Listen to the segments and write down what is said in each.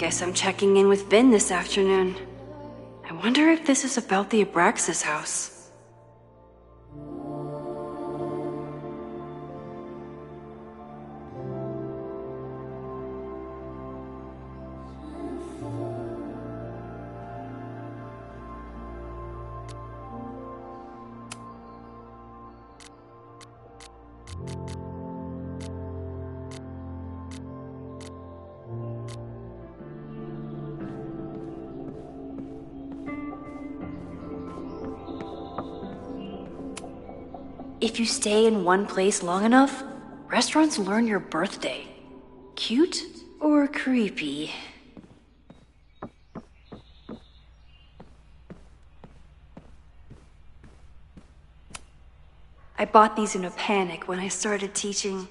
Guess I'm checking in with Vin this afternoon. I wonder if this is about the Abraxas house. If you stay in one place long enough, restaurants learn your birthday. Cute or creepy? I bought these in a panic when I started teaching.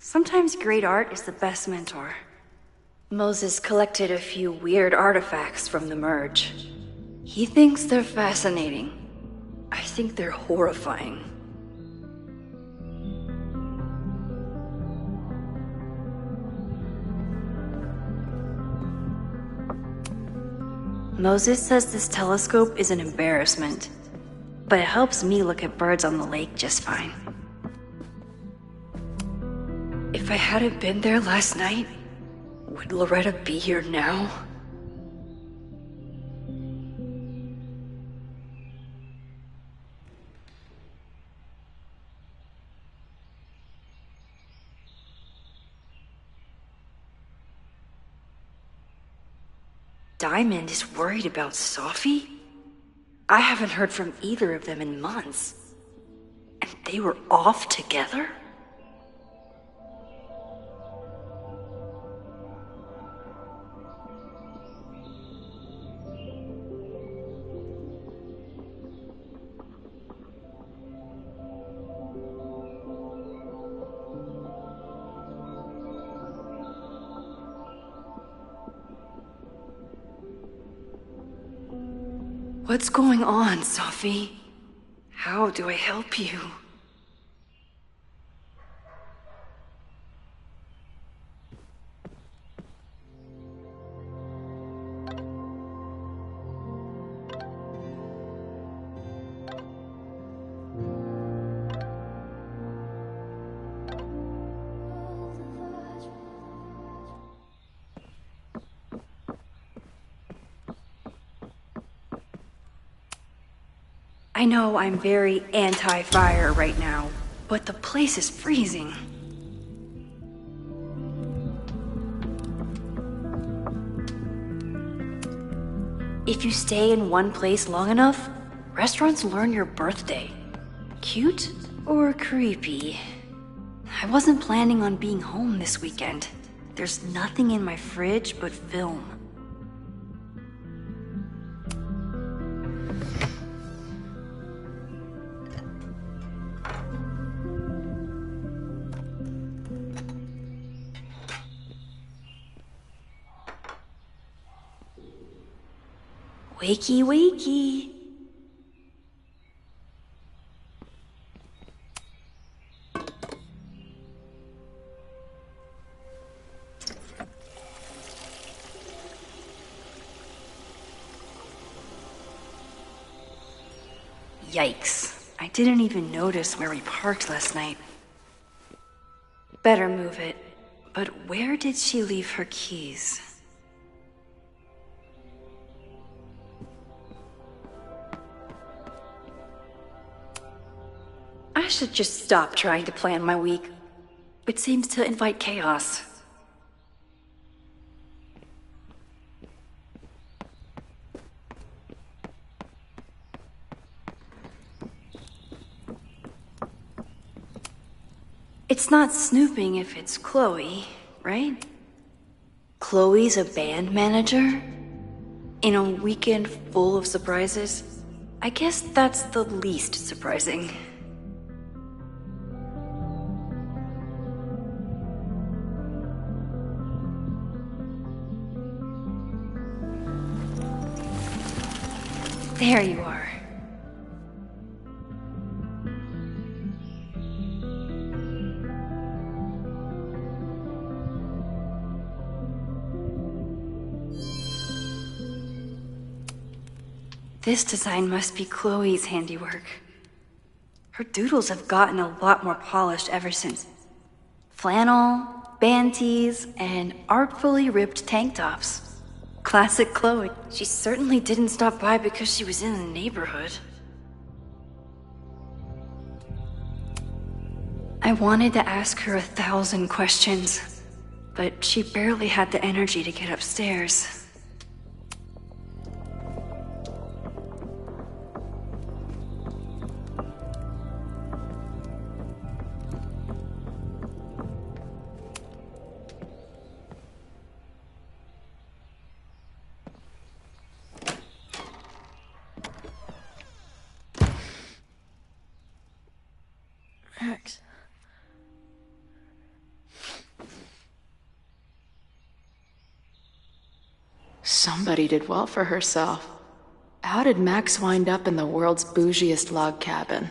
Sometimes great art is the best mentor. Moses collected a few weird artifacts from the merge. He thinks they're fascinating. I think they're horrifying. Moses says this telescope is an embarrassment, but it helps me look at birds on the lake just fine. If I hadn't been there last night, would Loretta be here now? Diamond is worried about Sophie? I haven't heard from either of them in months. And they were off together? What's going on, Sophie? How do I help you? I know I'm very anti-fire right now, but the place is freezing. If you stay in one place long enough, restaurants learn your birthday. Cute or creepy? I wasn't planning on being home this weekend. There's nothing in my fridge but film. Wakey, wakey. Yikes. I didn't even notice where we parked last night. Better move it. But where did she leave her keys? I should just stop trying to plan my week. It seems to invite chaos. It's not snooping if it's Chloe, right? Chloe's a band manager? In a weekend full of surprises? I guess that's the least surprising. There you are. This design must be Chloe's handiwork. Her doodles have gotten a lot more polished ever since. Flannel, band tees, and artfully ripped tank tops. Classic Chloe. She certainly didn't stop by because she was in the neighborhood. I wanted to ask her 1,000 questions, but she barely had the energy to get upstairs. Max. Somebody did well for herself. How did Max wind up in the world's bougiest log cabin?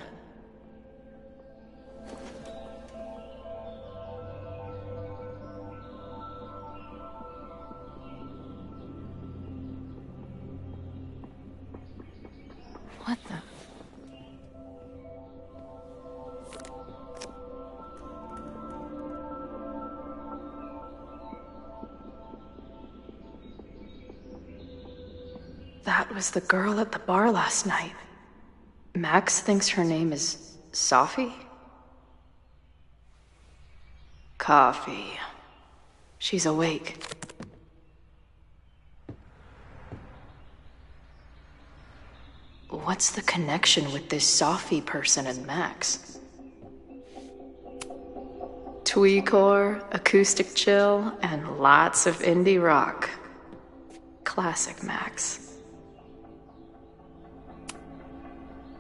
What the? That was the girl at the bar last night. Max thinks her name is Sophie? Coffee. She's awake. What's the connection with this Sophie person and Max? Tweecore, acoustic chill, and lots of indie rock. Classic Max.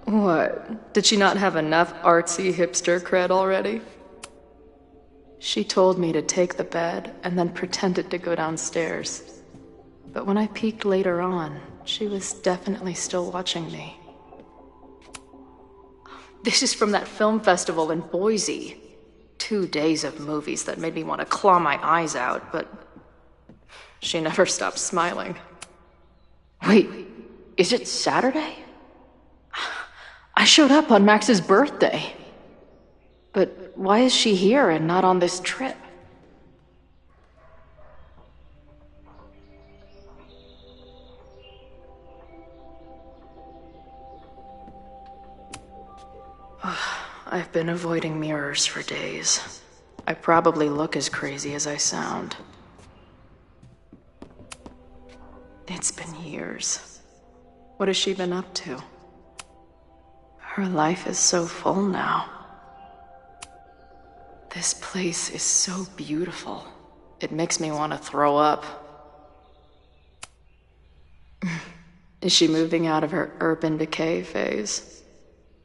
What? Did she not have enough artsy hipster cred already? She told me to take the bed and then pretended to go downstairs. But when I peeked later on, she was definitely still watching me. This is from that film festival in Boise. 2 days of movies that made me want to claw my eyes out, but she never stopped smiling. Wait, is it Saturday? I showed up on Max's birthday. But why is she here and not on this trip? I've been avoiding mirrors for days. I probably look as crazy as I sound. It's been years. What has she been up to? Her life is so full now. This place is so beautiful. It makes me want to throw up. Is she moving out of her urban decay phase?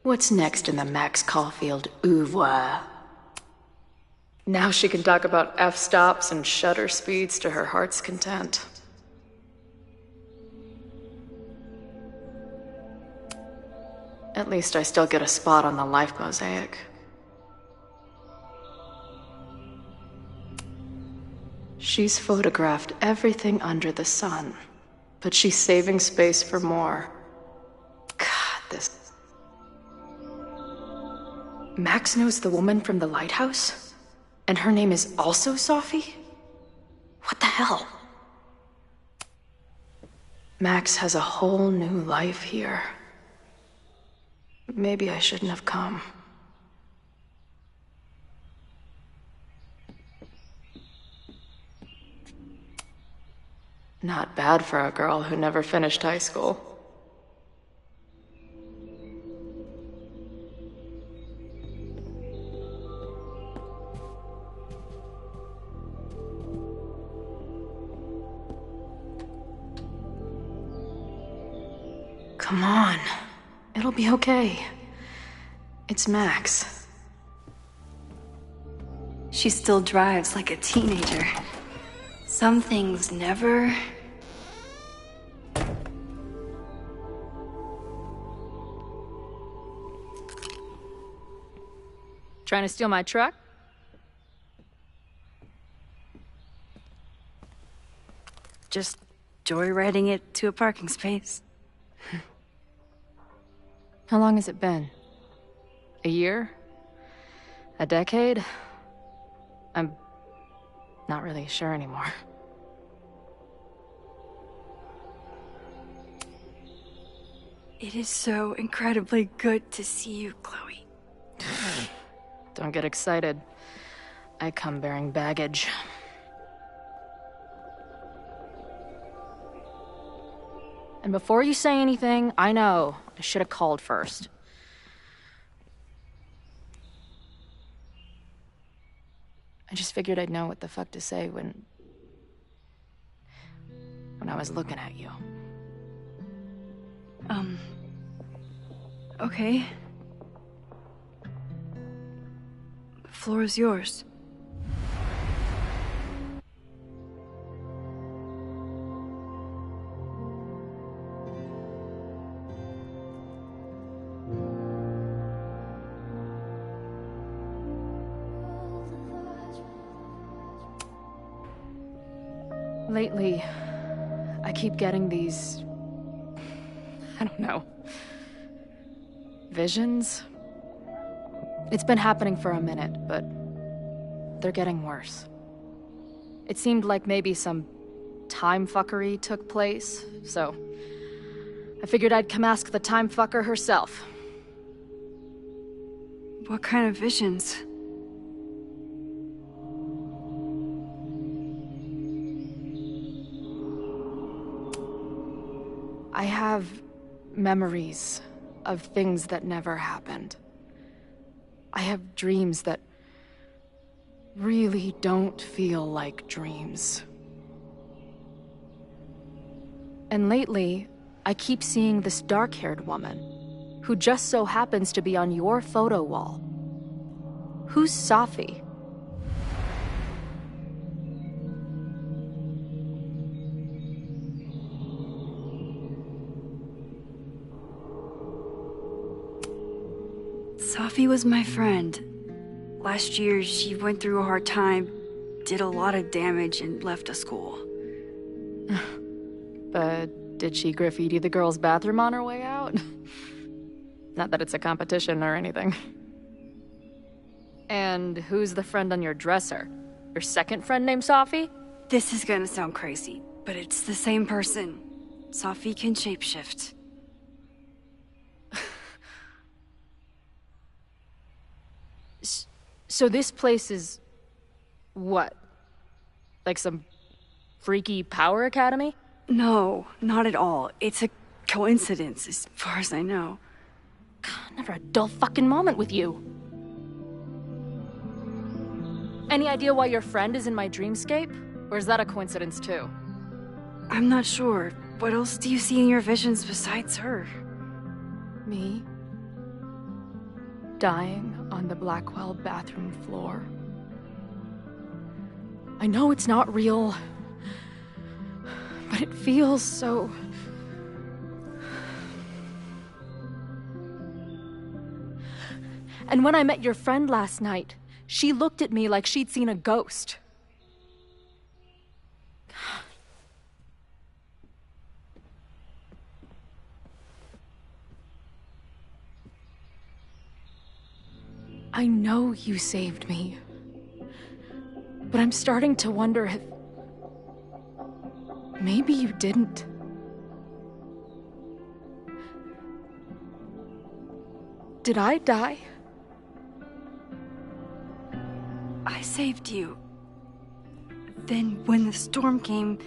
What's next in the Max Caulfield oeuvre? Now she can talk about f-stops and shutter speeds to her heart's content. At least I still get a spot on the life mosaic. She's photographed everything under the sun, but she's saving space for more. God, this... Max knows the woman from the lighthouse? And her name is also Sophie? What the hell? Max has a whole new life here. Maybe I shouldn't have come. Not bad for a girl who never finished high school. Come on. It'll be okay. It's Max. She still drives like a teenager. Some things never... Trying to steal my truck? Just joyriding it to a parking space. How long has it been? A year? A decade? I'm not really sure anymore. It is so incredibly good to see you, Chloe. Don't get excited. I come bearing baggage. And before you say anything, I know I should have called first. I just figured I'd know what the fuck to say when I was looking at you. Okay. The floor is yours. Lately, I keep getting these... I don't know... visions? It's been happening for a minute, but they're getting worse. It seemed like maybe some time fuckery took place, so I figured I'd come ask the time fucker herself. What kind of visions? I have memories of things that never happened. I have dreams that really don't feel like dreams. And lately, I keep seeing this dark-haired woman, who just so happens to be on your photo wall. Who's Sophie? Sophie was my friend. Last year, she went through a hard time, did a lot of damage, and left a school. But did she graffiti the girls' bathroom on her way out? Not that it's a competition or anything. And who's the friend on your dresser? Your second friend named Sophie? This is gonna sound crazy, but it's the same person. Sophie can shapeshift. So this place is... what? Like some freaky power academy? No, not at all. It's a coincidence, as far as I know. God, never a dull fucking moment with you. Any idea why your friend is in my dreamscape? Or is that a coincidence too? I'm not sure. What else do you see in your visions besides her? Me? Dying on the Blackwell bathroom floor. I know it's not real, but it feels so... And when I met your friend last night, she looked at me like she'd seen a ghost. I know you saved me. But I'm starting to wonder if... maybe you didn't. Did I die? I saved you. Then, when the storm came,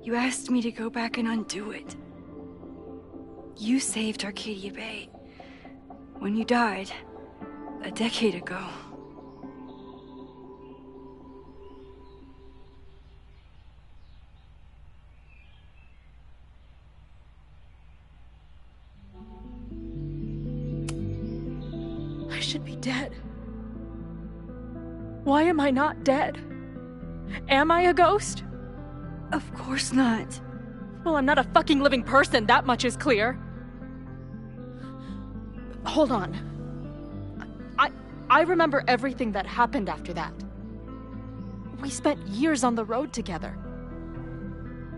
you asked me to go back and undo it. You saved Arcadia Bay. When you died, a decade ago. I should be dead. Why am I not dead? Am I a ghost? Of course not. Well, I'm not a fucking living person, that much is clear. Hold on. I remember everything that happened after that. We spent years on the road together.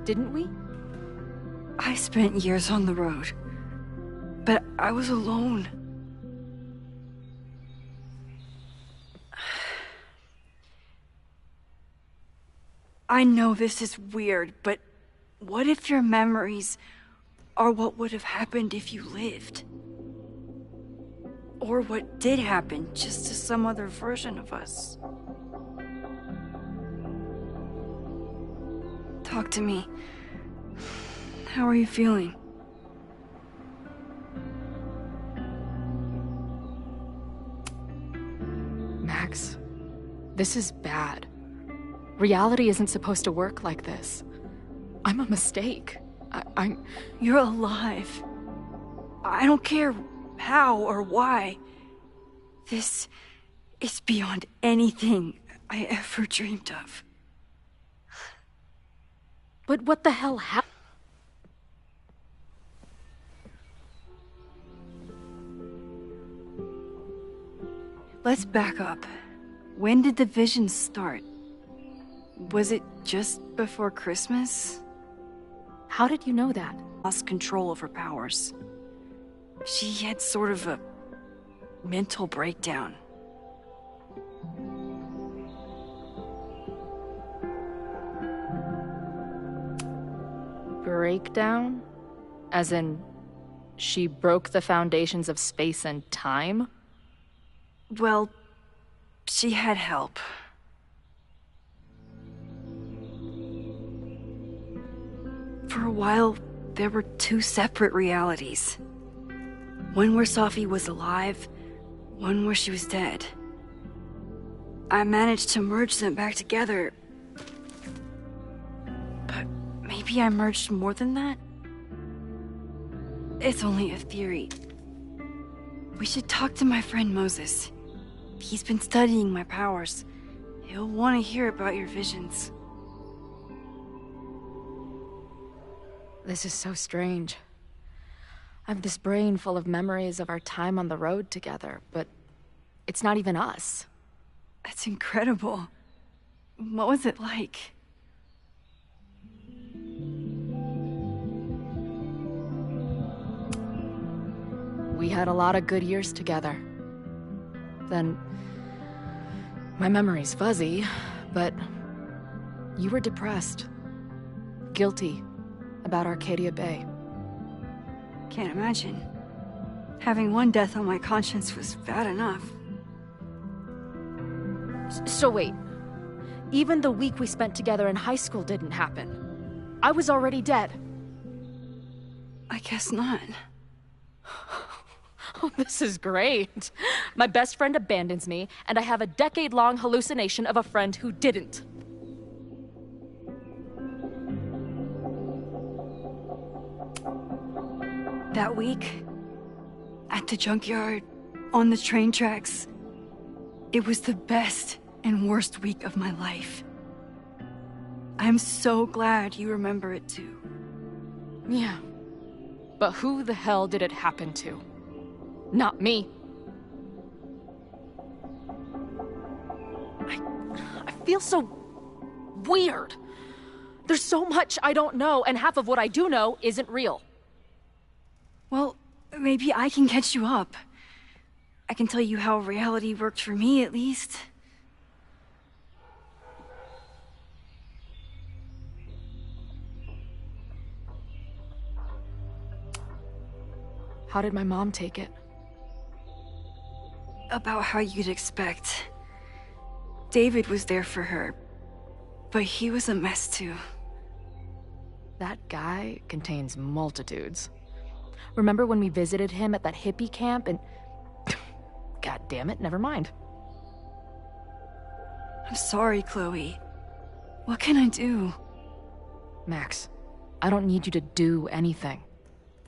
Didn't we? I spent years on the road. But I was alone. I know this is weird, but what if your memories are what would have happened if you lived? Or what did happen, just to some other version of us? Talk to me. How are you feeling? Max, this is bad. Reality isn't supposed to work like this. I'm a mistake. I'm... You're alive. I don't care how or why. This is beyond anything I ever dreamed of. But what the hell happened? Let's back up. When did the visions start? Was it just before Christmas? How did you know that? Lost control of her powers. She had sort of a mental breakdown. Breakdown? As in, she broke the foundations of space and time? Well, she had help. For a while, there were two separate realities. One where Sophie was alive, one where she was dead. I managed to merge them back together. But maybe I merged more than that? It's only a theory. We should talk to my friend Moses. He's been studying my powers. He'll want to hear about your visions. This is so strange. I have this brain full of memories of our time on the road together, but it's not even us. That's incredible. What was it like? We had a lot of good years together. Then... my memory's fuzzy, but... you were depressed. Guilty about Arcadia Bay. Can't imagine. Having one death on my conscience was bad enough. So wait. Even the week we spent together in high school didn't happen. I was already dead. I guess not. Oh, this is great. My best friend abandons me, and I have a decade-long hallucination of a friend who didn't. That week, at the junkyard, on the train tracks, it was the best and worst week of my life. I'm so glad you remember it too. Yeah. But who the hell did it happen to? Not me. feel so weird. There's so much I don't know, and half of what I do know isn't real. Well, maybe I can catch you up. I can tell you how reality worked for me, at least. How did my mom take it? About how you'd expect. David was there for her, but he was a mess too. That guy contains multitudes. Remember when we visited him at that hippie camp and... God damn it, never mind. I'm sorry, Chloe. What can I do? Max, I don't need you to do anything.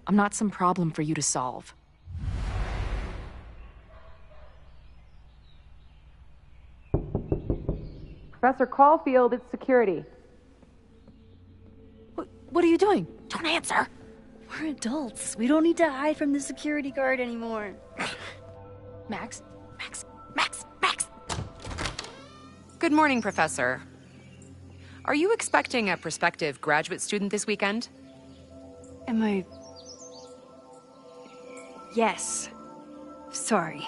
I'm not some problem for you to solve. Professor Caulfield, it's security. What are you doing? Don't answer! We're adults. We don't need to hide from the security guard anymore. Max. Good morning, Professor. Are you expecting a prospective graduate student this weekend? Am I... Yes. Sorry.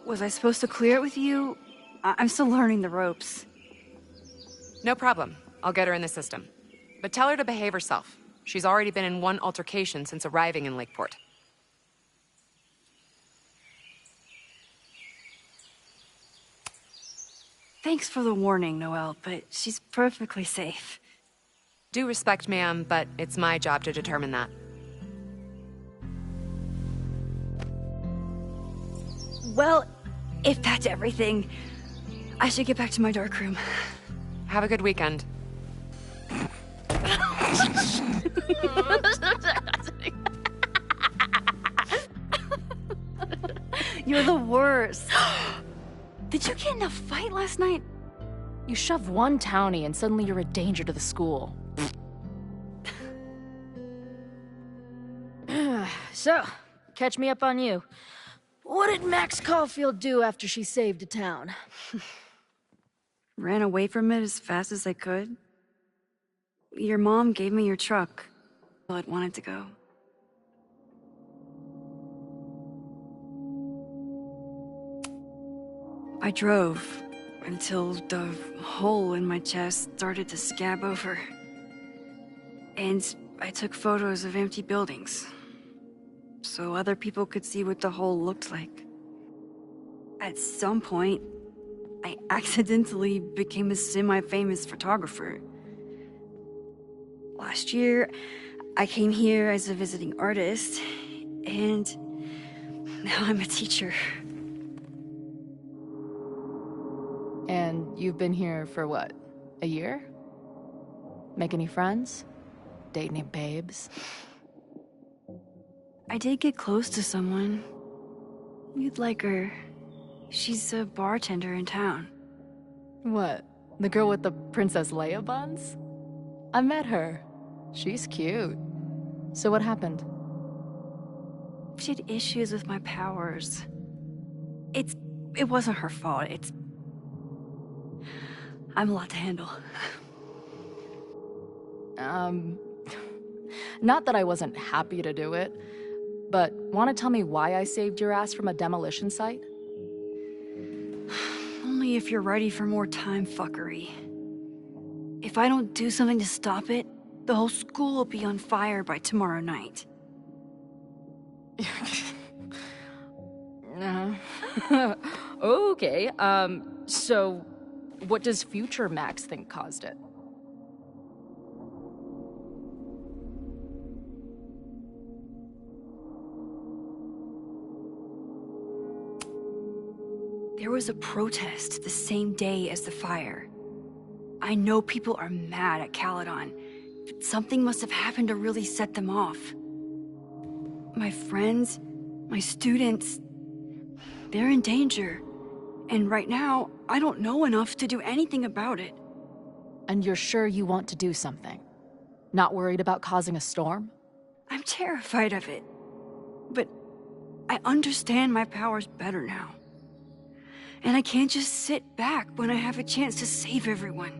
Was I supposed to clear it with you? I'm still learning the ropes. No problem. I'll get her in the system. But tell her to behave herself. She's already been in one altercation since arriving in Lakeport. Thanks for the warning, Noelle, but she's perfectly safe. Due respect, ma'am, but it's my job to determine that. Well, if that's everything, I should get back to my darkroom. Have a good weekend. You're the worst. Did you get in a fight last night? You shove one townie and suddenly you're a danger to the school. So, catch me up on you. What did Max Caulfield do after she saved a town? Ran away from it as fast as I could. Your mom gave me your truck. Well, I'd wanted to go. I drove until the hole in my chest started to scab over. And I took photos of empty buildings, so other people could see what the hole looked like. At some point, I accidentally became a semi-famous photographer. Last year, I came here as a visiting artist, and now I'm a teacher. And you've been here for what, a year? Make any friends? Date any babes? I did get close to someone. You'd like her. She's a bartender in town. What, the girl with the Princess Leia buns? I met her. She's cute. So what happened? She had issues with my powers. It wasn't her fault. I'm a lot to handle. Not that I wasn't happy to do it, but want to tell me why I saved your ass from a demolition site? Only if you're ready for more time fuckery. If I don't do something to stop it, the whole school will be on fire by tomorrow night. Okay, so what does future Max think caused it? There was a protest the same day as the fire. I know people are mad at Caledon, but something must have happened to really set them off. My friends, my students, they're in danger. And right now, I don't know enough to do anything about it. And you're sure you want to do something? Not worried about causing a storm? I'm terrified of it. But I understand my powers better now. And I can't just sit back when I have a chance to save everyone.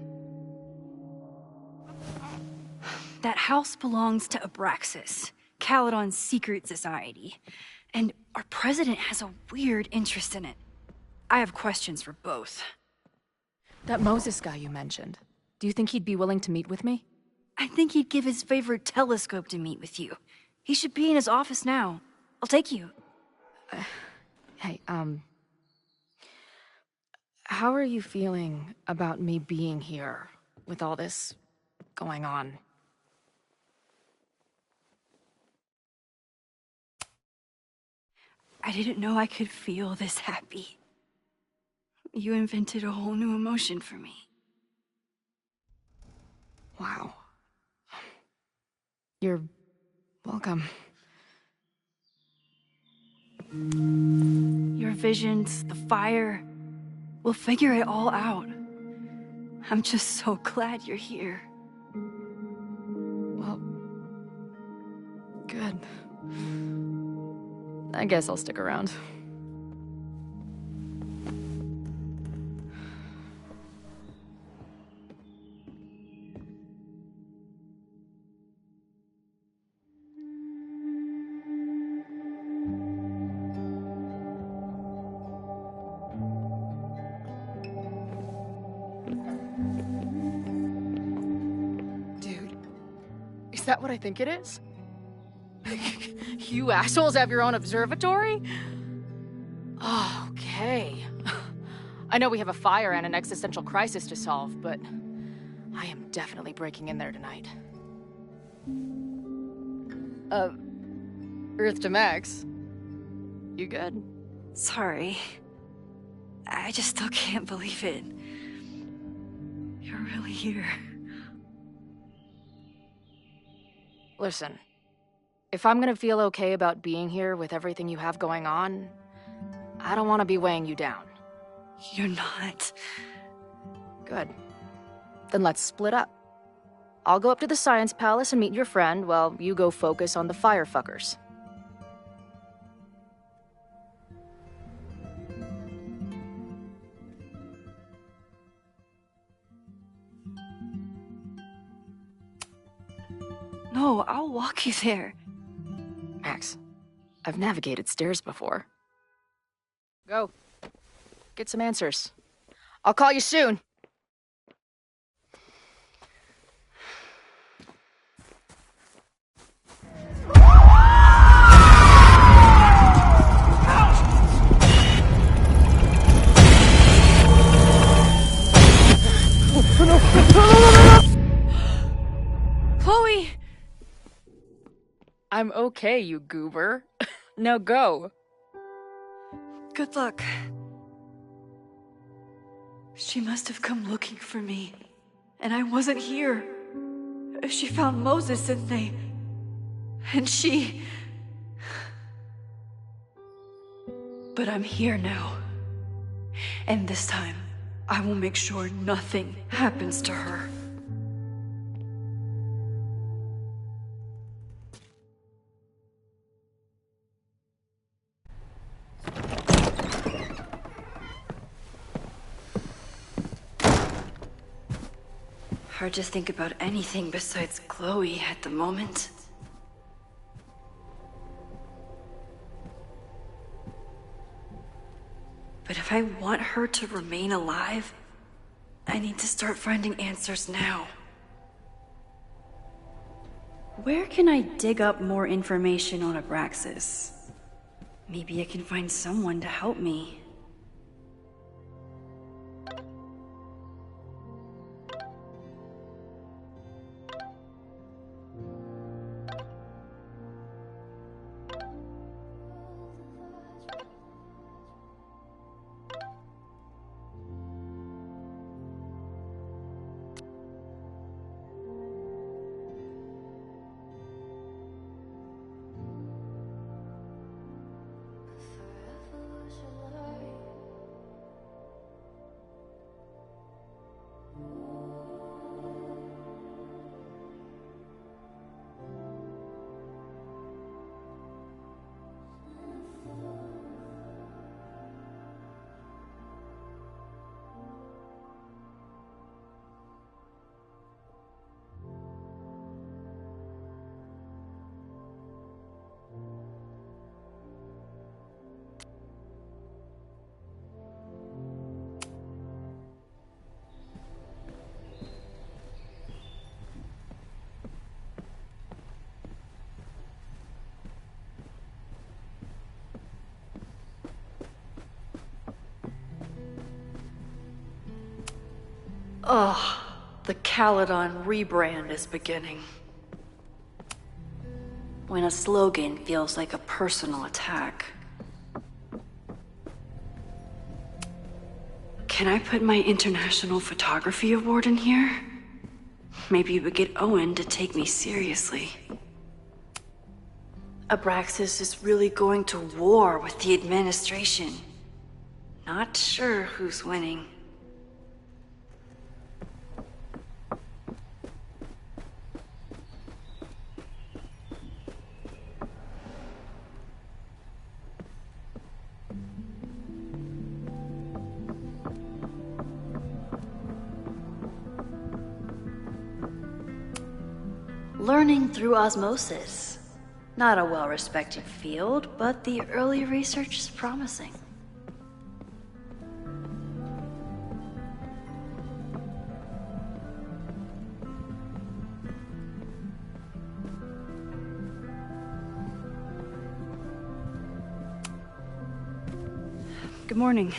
That house belongs to Abraxas, Caledon's secret society. And our president has a weird interest in it. I have questions for both. That Moses guy you mentioned, do you think he'd be willing to meet with me? I think he'd give his favorite telescope to meet with you. He should be in his office now. I'll take you. Hey, how are you feeling about me being here with all this going on? I didn't know I could feel this happy. You invented a whole new emotion for me. Wow. You're welcome. Your visions, the fire, we'll figure it all out. I'm just so glad you're here. Well, good. I guess I'll stick around. Dude, is that what I think it is? You assholes have your own observatory? Oh, okay. I know we have a fire and an existential crisis to solve, but I am definitely breaking in there tonight. Earth to Max. You good? Sorry. I just still can't believe it. You're really here. Listen, if I'm gonna feel okay about being here with everything you have going on, I don't want to be weighing you down. You're not. Good. Then let's split up. I'll go up to the Science Palace and meet your friend while you go focus on the firefuckers. No, I'll walk you there. Max, I've navigated stairs before. Go. Get some answers. I'll call you soon. Chloe! I'm okay, you goober. Now go. Good luck. She must have come looking for me, and I wasn't here. She found Moses, and they... And she... But I'm here now. And this time, I will make sure nothing happens to her. Hard to think about anything besides Chloe at the moment. But if I want her to remain alive, I need to start finding answers now. Where can I dig up more information on Abraxas? Maybe I can find someone to help me. Ugh, the Caledon rebrand is beginning. When a slogan feels like a personal attack. Can I put my International Photography Award in here? Maybe we get Owen to take me seriously. Abraxas is really going to war with the administration. Not sure who's winning. Learning through osmosis. Not a well-respected field, but the early research is promising. Good morning.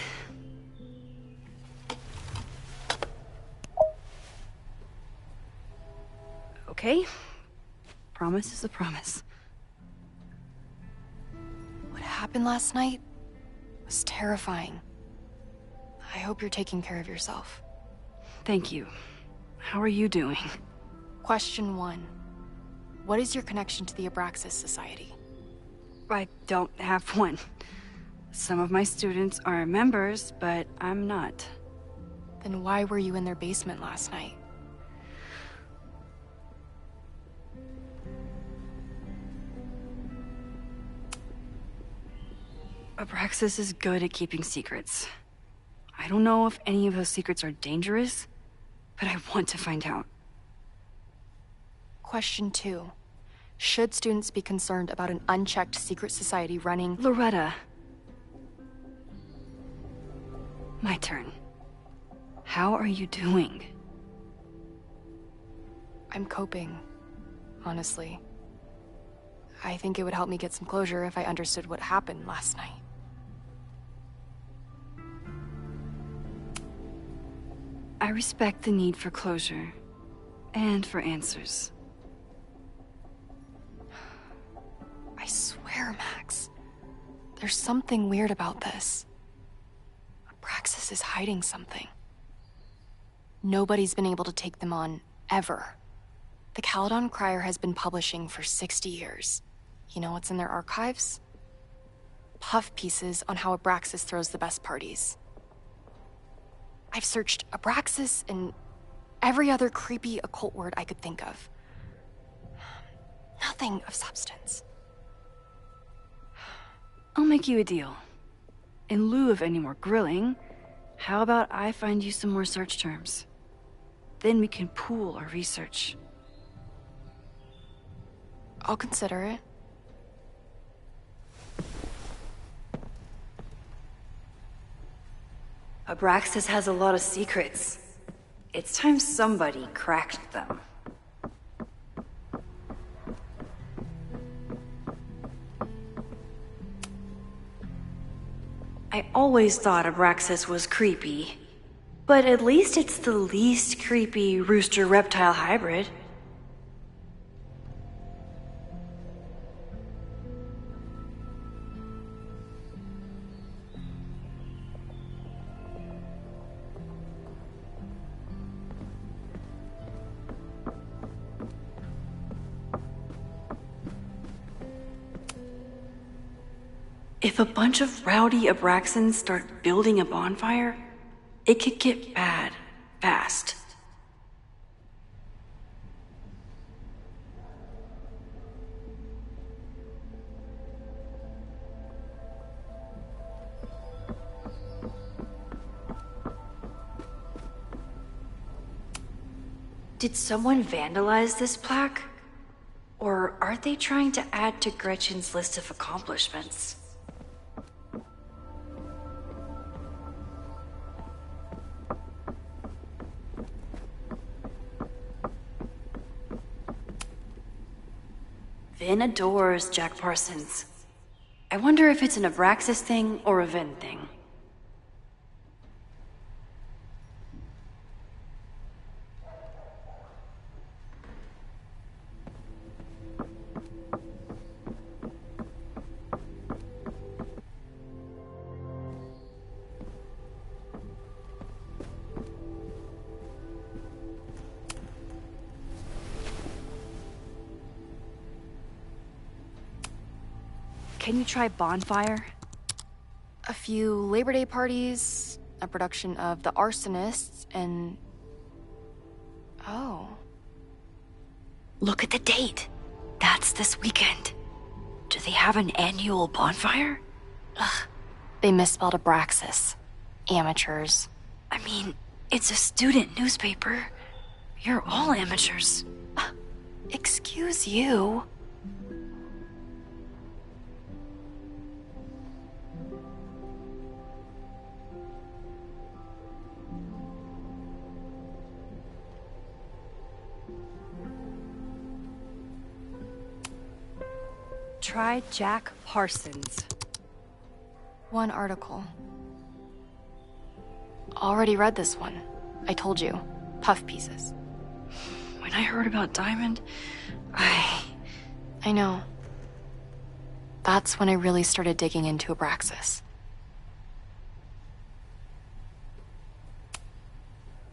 Okay. Promise is a promise. What happened last night was terrifying. I hope you're taking care of yourself. Thank you. How are you doing? Question 1. What is your connection to the Abraxas Society? I don't have one. Some of my students are members, but I'm not. Then why were you in their basement last night? Abraxas is good at keeping secrets. I don't know if any of those secrets are dangerous, but I want to find out. Question 2. Should students be concerned about an unchecked secret society running— Loretta. My turn. How are you doing? I'm coping, honestly. I think it would help me get some closure if I understood what happened last night. I respect the need for closure, and for answers. I swear, Max, there's something weird about this. Abraxas is hiding something. Nobody's been able to take them on, ever. The Caledon Crier has been publishing for 60 years. You know what's in their archives? Puff pieces on how Abraxas throws the best parties. I've searched Abraxas and every other creepy occult word I could think of. Nothing of substance. I'll make you a deal. In lieu of any more grilling, how about I find you some more search terms? Then we can pool our research. I'll consider it. Abraxas has a lot of secrets. It's time somebody cracked them. I always thought Abraxas was creepy, but at least it's the least creepy rooster-reptile hybrid. If a bunch of rowdy Abraxans start building a bonfire, it could get bad, fast. Did someone vandalize this plaque? Or are they trying to add to Gretchen's list of accomplishments? Vin adores Jack Parsons. I wonder if it's an Abraxas thing or a Vin thing. Can you try bonfire? A few Labor Day parties, a production of The Arsonists, and... Oh. Look at the date. That's this weekend. Do they have an annual bonfire? Ugh. They misspelled Abraxas. Amateurs. I mean, it's a student newspaper. You're all amateurs. Excuse you. Try Jack Parsons. One article. Already read this one. I told you. Puff pieces. When I heard about Diamond, I know. That's when I really started digging into Abraxas.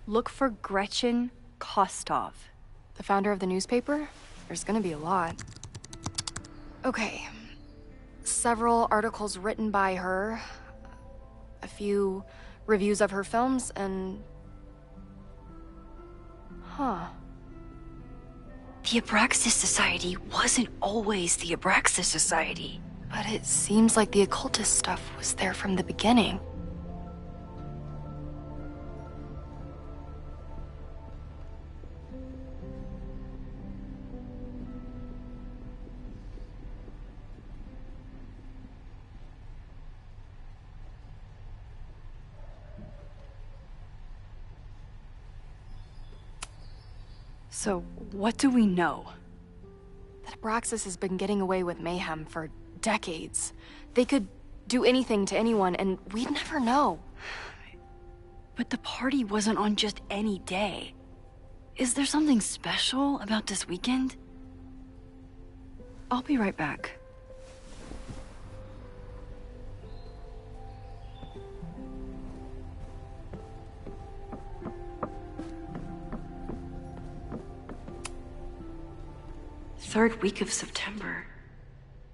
Look for Gretchen Kostov. The founder of the newspaper? There's gonna be a lot. Okay. Several articles written by her. A few reviews of her films, and... Huh. The Abraxas Society wasn't always the Abraxas Society. But it seems like the occultist stuff was there from the beginning. So, what do we know? That Abraxas has been getting away with mayhem for decades. They could do anything to anyone, and we'd never know. But the party wasn't on just any day. Is there something special about this weekend? I'll be right back. Third week of September.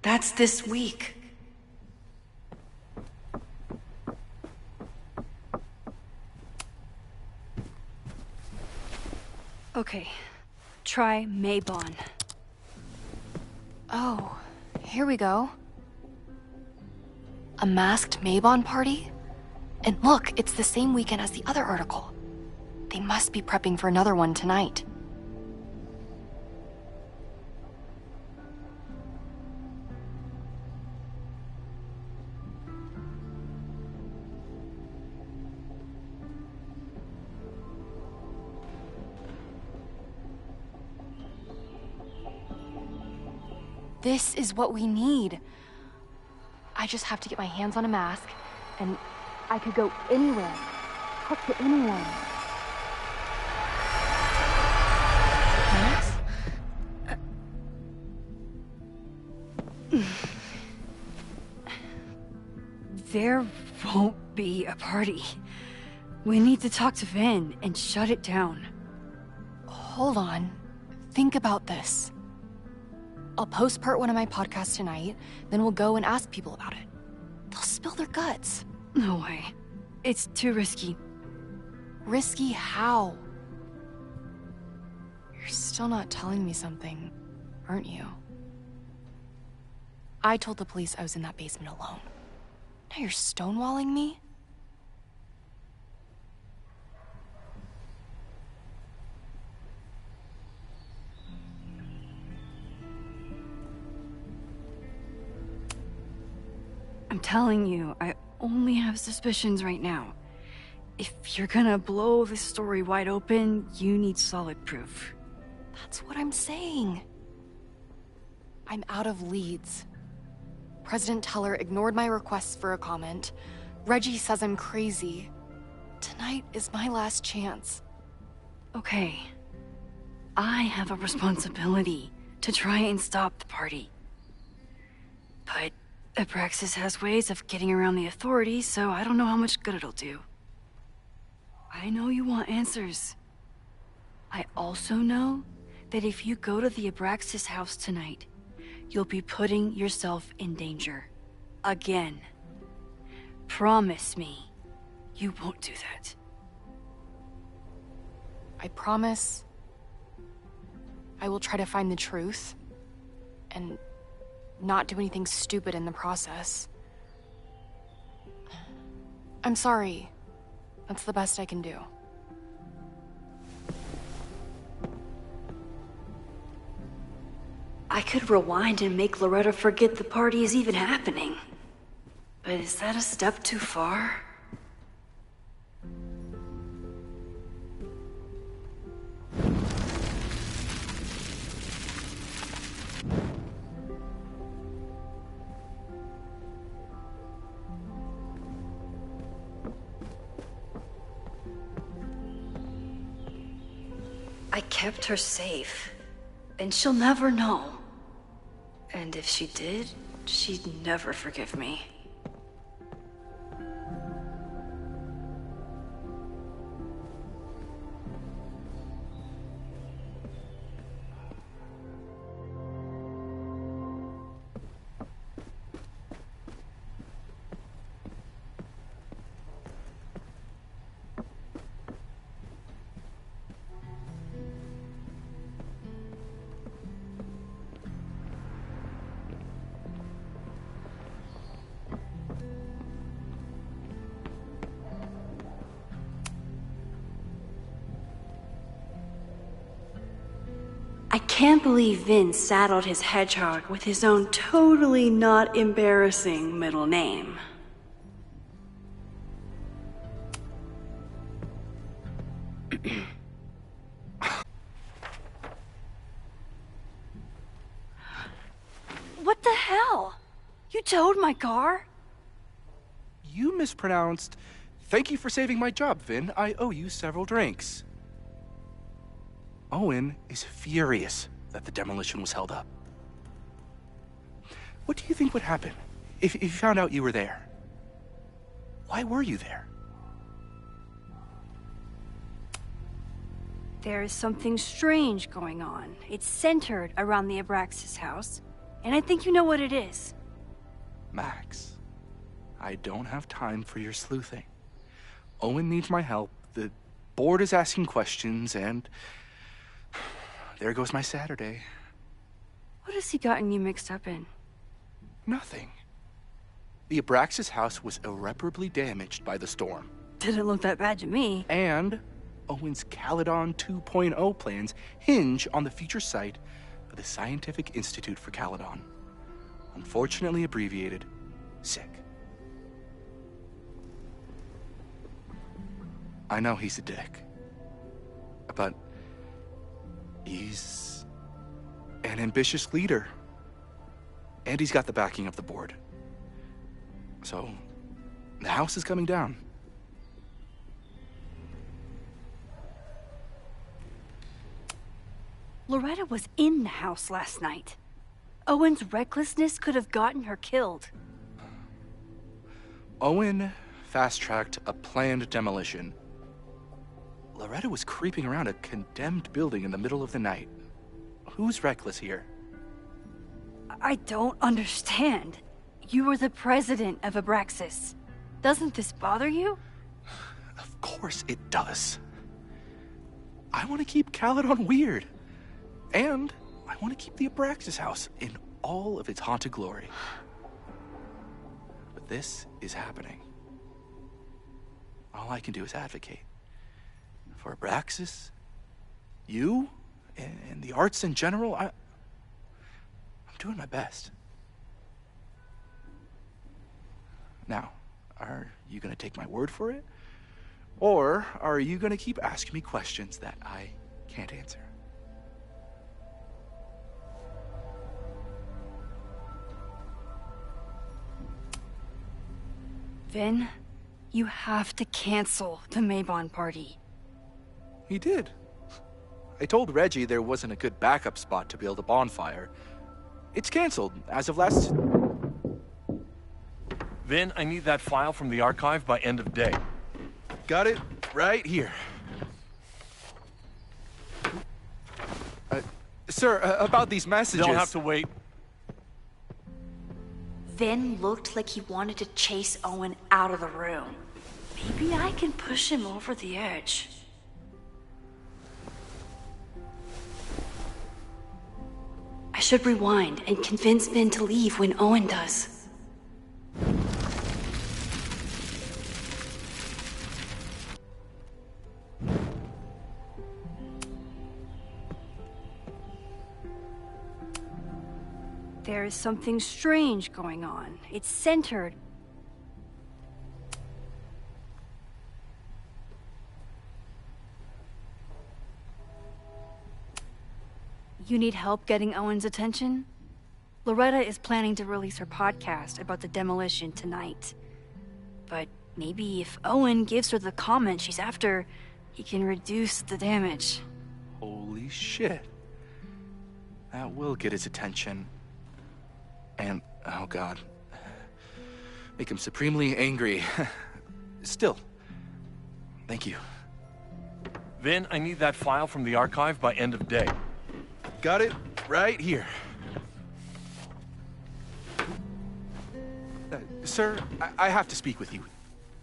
That's this week. Okay, try Maybon. Oh, here we go. A masked Maybon party? And look, it's the same weekend as the other article. They must be prepping for another one tonight. This is what we need. I just have to get my hands on a mask, and I could go anywhere, talk to anyone. Max? There won't be a party. We need to talk to Vin and shut it down. Hold on. Think about this. I'll post-part one of my podcasts tonight, then we'll go and ask people about it. They'll spill their guts. No way. It's too risky. Risky how? You're still not telling me something, aren't you? I told the police I was in that basement alone. Now you're stonewalling me? I'm telling you, I only have suspicions right now. If you're gonna blow this story wide open, you need solid proof. That's what I'm saying. I'm out of leads. President Teller ignored my requests for a comment. Reggie says I'm crazy. Tonight is my last chance. Okay. I have a responsibility to try and stop the party. But Abraxas has ways of getting around the authorities, so I don't know how much good it'll do. I know you want answers. I also know that if you go to the Abraxas house tonight, you'll be putting yourself in danger. Again. Promise me you won't do that. I promise I will try to find the truth and not do anything stupid in the process. I'm sorry. That's the best I can do. I could rewind and make Loretta forget the party is even happening. But is that a step too far? I kept her safe, and she'll never know. And if she did, she'd never forgive me. I can't believe Vin saddled his hedgehog with his own totally not embarrassing middle name. What the hell? You towed my car? You mispronounced. Thank you for saving my job, Vin. I owe you several drinks. Owen is furious that the demolition was held up. What do you think would happen if he found out you were there? Why were you there? There is something strange going on. It's centered around the Abraxas house, and I think you know what it is. Max, I don't have time for your sleuthing. Owen needs my help, the board is asking questions, and there goes my Saturday. What has he gotten you mixed up in? Nothing. The Abraxas house was irreparably damaged by the storm. Didn't look that bad to me. And Owen's Caledon 2.0 plans hinge on the future site of the Scientific Institute for Caledon. Unfortunately abbreviated, SICK. I know he's a dick, but he's an ambitious leader. And he's got the backing of the board. So, the house is coming down. Loretta was in the house last night. Owen's recklessness could have gotten her killed. Owen fast-tracked a planned demolition. Loretta was creeping around a condemned building in the middle of the night. Who's reckless here? I don't understand. You were the president of Abraxas. Doesn't this bother you? Of course it does. I want to keep Caledon weird. And I want to keep the Abraxas house in all of its haunted glory. But this is happening. All I can do is advocate. For Abraxas, you, and the arts in general, I'm doing my best. Now, are you gonna take my word for it? Or are you gonna keep asking me questions that I can't answer? Vin, you have to cancel the Maybon party. He did. I told Reggie there wasn't a good backup spot to build a bonfire. It's canceled as of last... Vin, I need that file from the archive by end of day. Got it right here. Sir, about these messages... They'll have to wait. Vin looked like he wanted to chase Owen out of the room. Maybe I can push him over the edge. I should rewind and convince Vin to leave when Owen does. There is something strange going on. It's centered. You need help getting Owen's attention? Loretta is planning to release her podcast about the demolition tonight. But maybe if Owen gives her the comment she's after, he can reduce the damage. Holy shit. That will get his attention. And, oh god, make him supremely angry. Still, thank you. Vin, I need that file from the archive by end of day. Got it right here. Sir, I have to speak with you.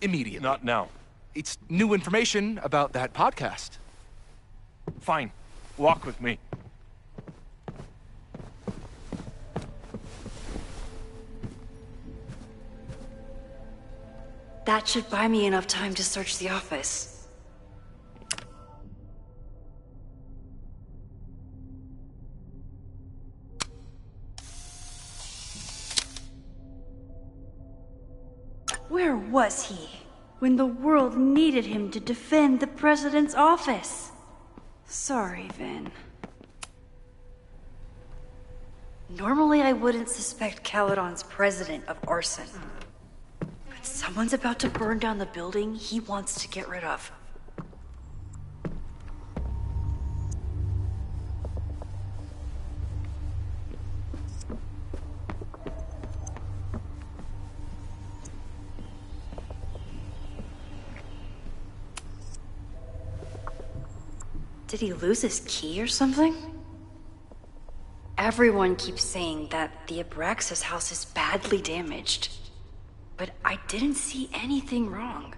Immediately. Not now. It's new information about that podcast. Fine. Walk with me. That should buy me enough time to search the office. Where was he when the world needed him to defend the president's office? Sorry, Vin. Normally I wouldn't suspect Caledon's president of arson. But someone's about to burn down the building he wants to get rid of. Did he lose his key or something? Everyone keeps saying that the Abraxas house is badly damaged. But I didn't see anything wrong.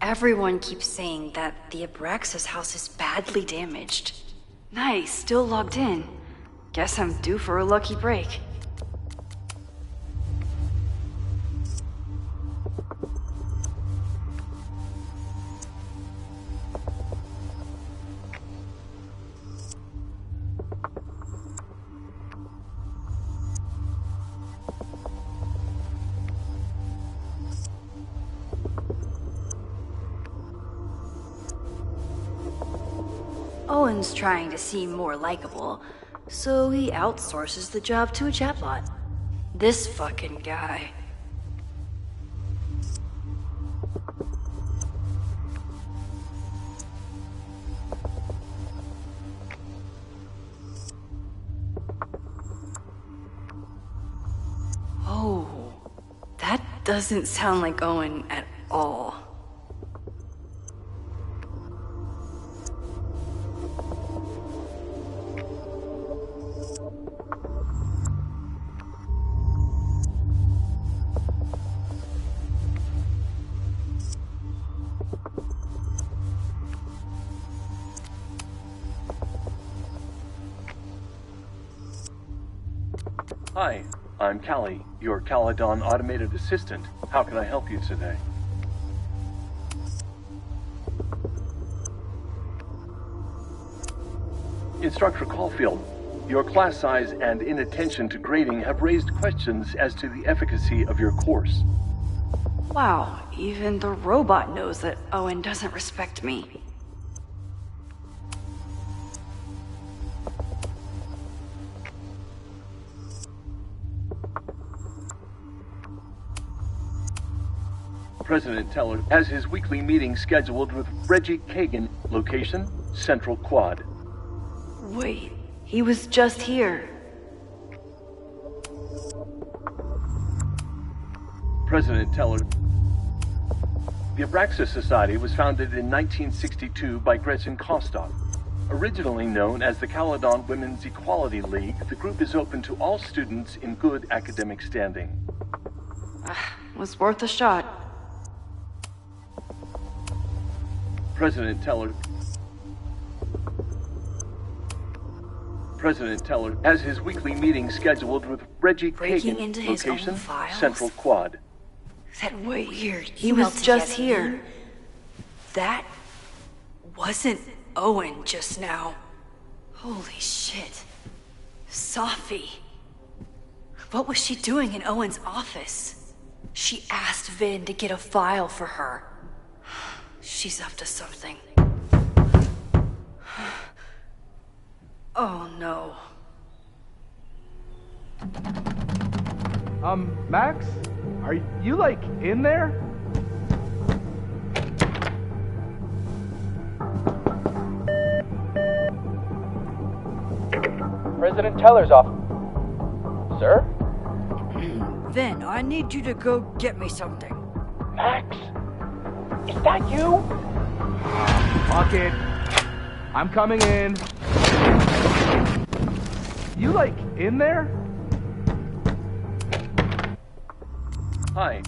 Everyone keeps saying that the Abraxas house is badly damaged. Nice, still logged in. Guess I'm due for a lucky break. Owen's trying to seem more likable, so he outsources the job to a chatbot. This fucking guy. Oh, that doesn't sound like Owen at all. Hi, I'm Callie, your Caledon automated assistant. How can I help you today? Instructor Caulfield, your class size and inattention to grading have raised questions as to the efficacy of your course. Wow, even the robot knows that Owen doesn't respect me. President Teller has his weekly meeting scheduled with Reggie Kagan. Location, Central Quad. Wait, he was just here. President Teller. The Abraxas Society was founded in 1962 by Gretchen Kostoff. Originally known as the Caledon Women's Equality League, the group is open to all students in good academic standing. Was worth a shot. President Teller has his weekly meeting scheduled with Reggie Breaking Kagan, into his own location files? Central Quad. That weird. He was just here. That wasn't Owen just now. Holy shit. Sophie. What was she doing in Owen's office? She asked Vin to get a file for her. She's up to something. Oh no. Max? Are you, like, in there? President Teller's off. Sir? Vin, I need you to go get me something. Max? Is that you? Fuck it. I'm coming in. You, like, in there? Hi.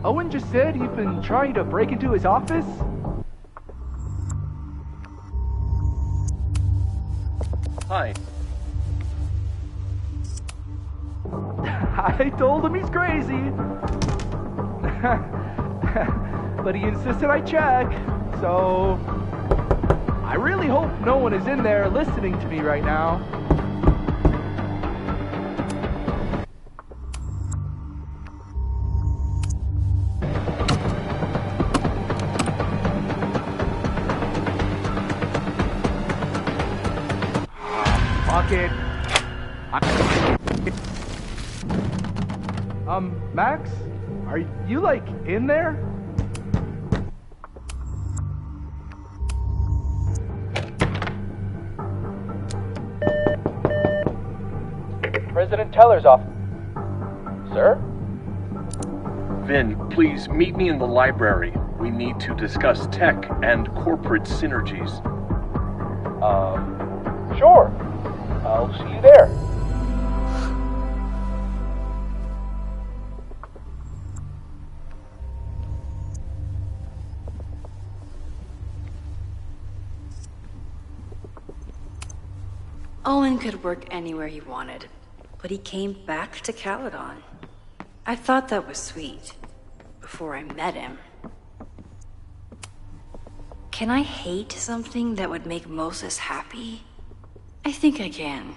Owen just said you've been trying to break into his office? Hi. I told him he's crazy. But he insisted I check, so I really hope no one is in there listening to me right now. Fuck it. Max? Are you, like, in there? President Teller's off. Sir? Vin, please meet me in the library. We need to discuss tech and corporate synergies. Sure. I'll see you there. Owen could work anywhere he wanted, but he came back to Caledon. I thought that was sweet, before I met him. Can I hate something that would make Moses happy? I think I can.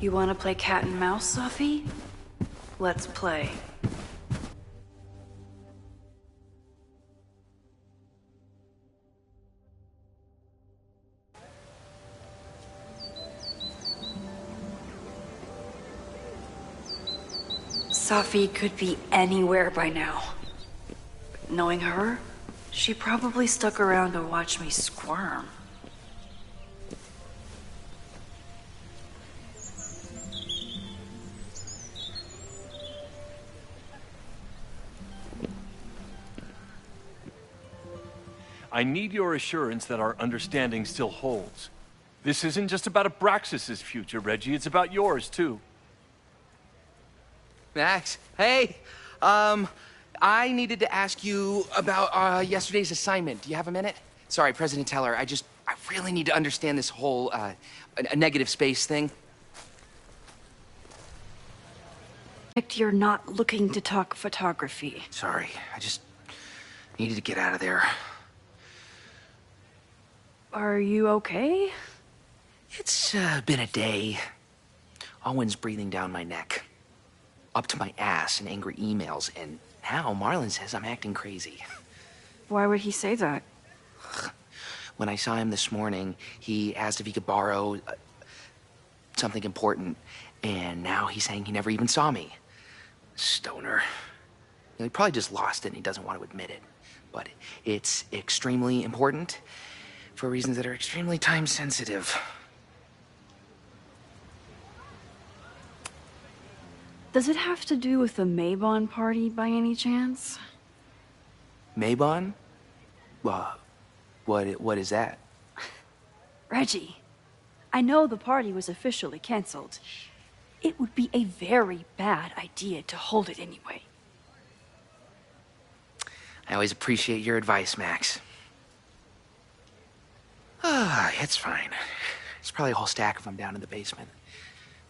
You want to play cat and mouse, Sophie? Let's play. Sophie could be anywhere by now. But knowing her, she probably stuck around to watch me squirm. I need your assurance that our understanding still holds. This isn't just about Abraxas' future, Reggie. It's about yours, too. Max, hey, I needed to ask you about yesterday's assignment. Do you have a minute? Sorry, President Teller, I really need to understand this whole, a negative space thing. You're not looking to talk photography. Sorry, I just needed to get out of there. Are you okay? It's been a day. Owen's breathing down my neck, up to my ass in angry emails, and now Marlon says I'm acting crazy. Why would he say that? When I saw him this morning, he asked if he could borrow something important, and now he's saying he never even saw me. Stoner. He probably just lost it and he doesn't want to admit it. But it's extremely important for reasons that are extremely time sensitive. Does it have to do with the Maybon party by any chance? Maybon? What is that? Reggie, I know the party was officially canceled. It would be a very bad idea to hold it anyway. I always appreciate your advice, Max. It's fine. There's probably a whole stack of them down in the basement.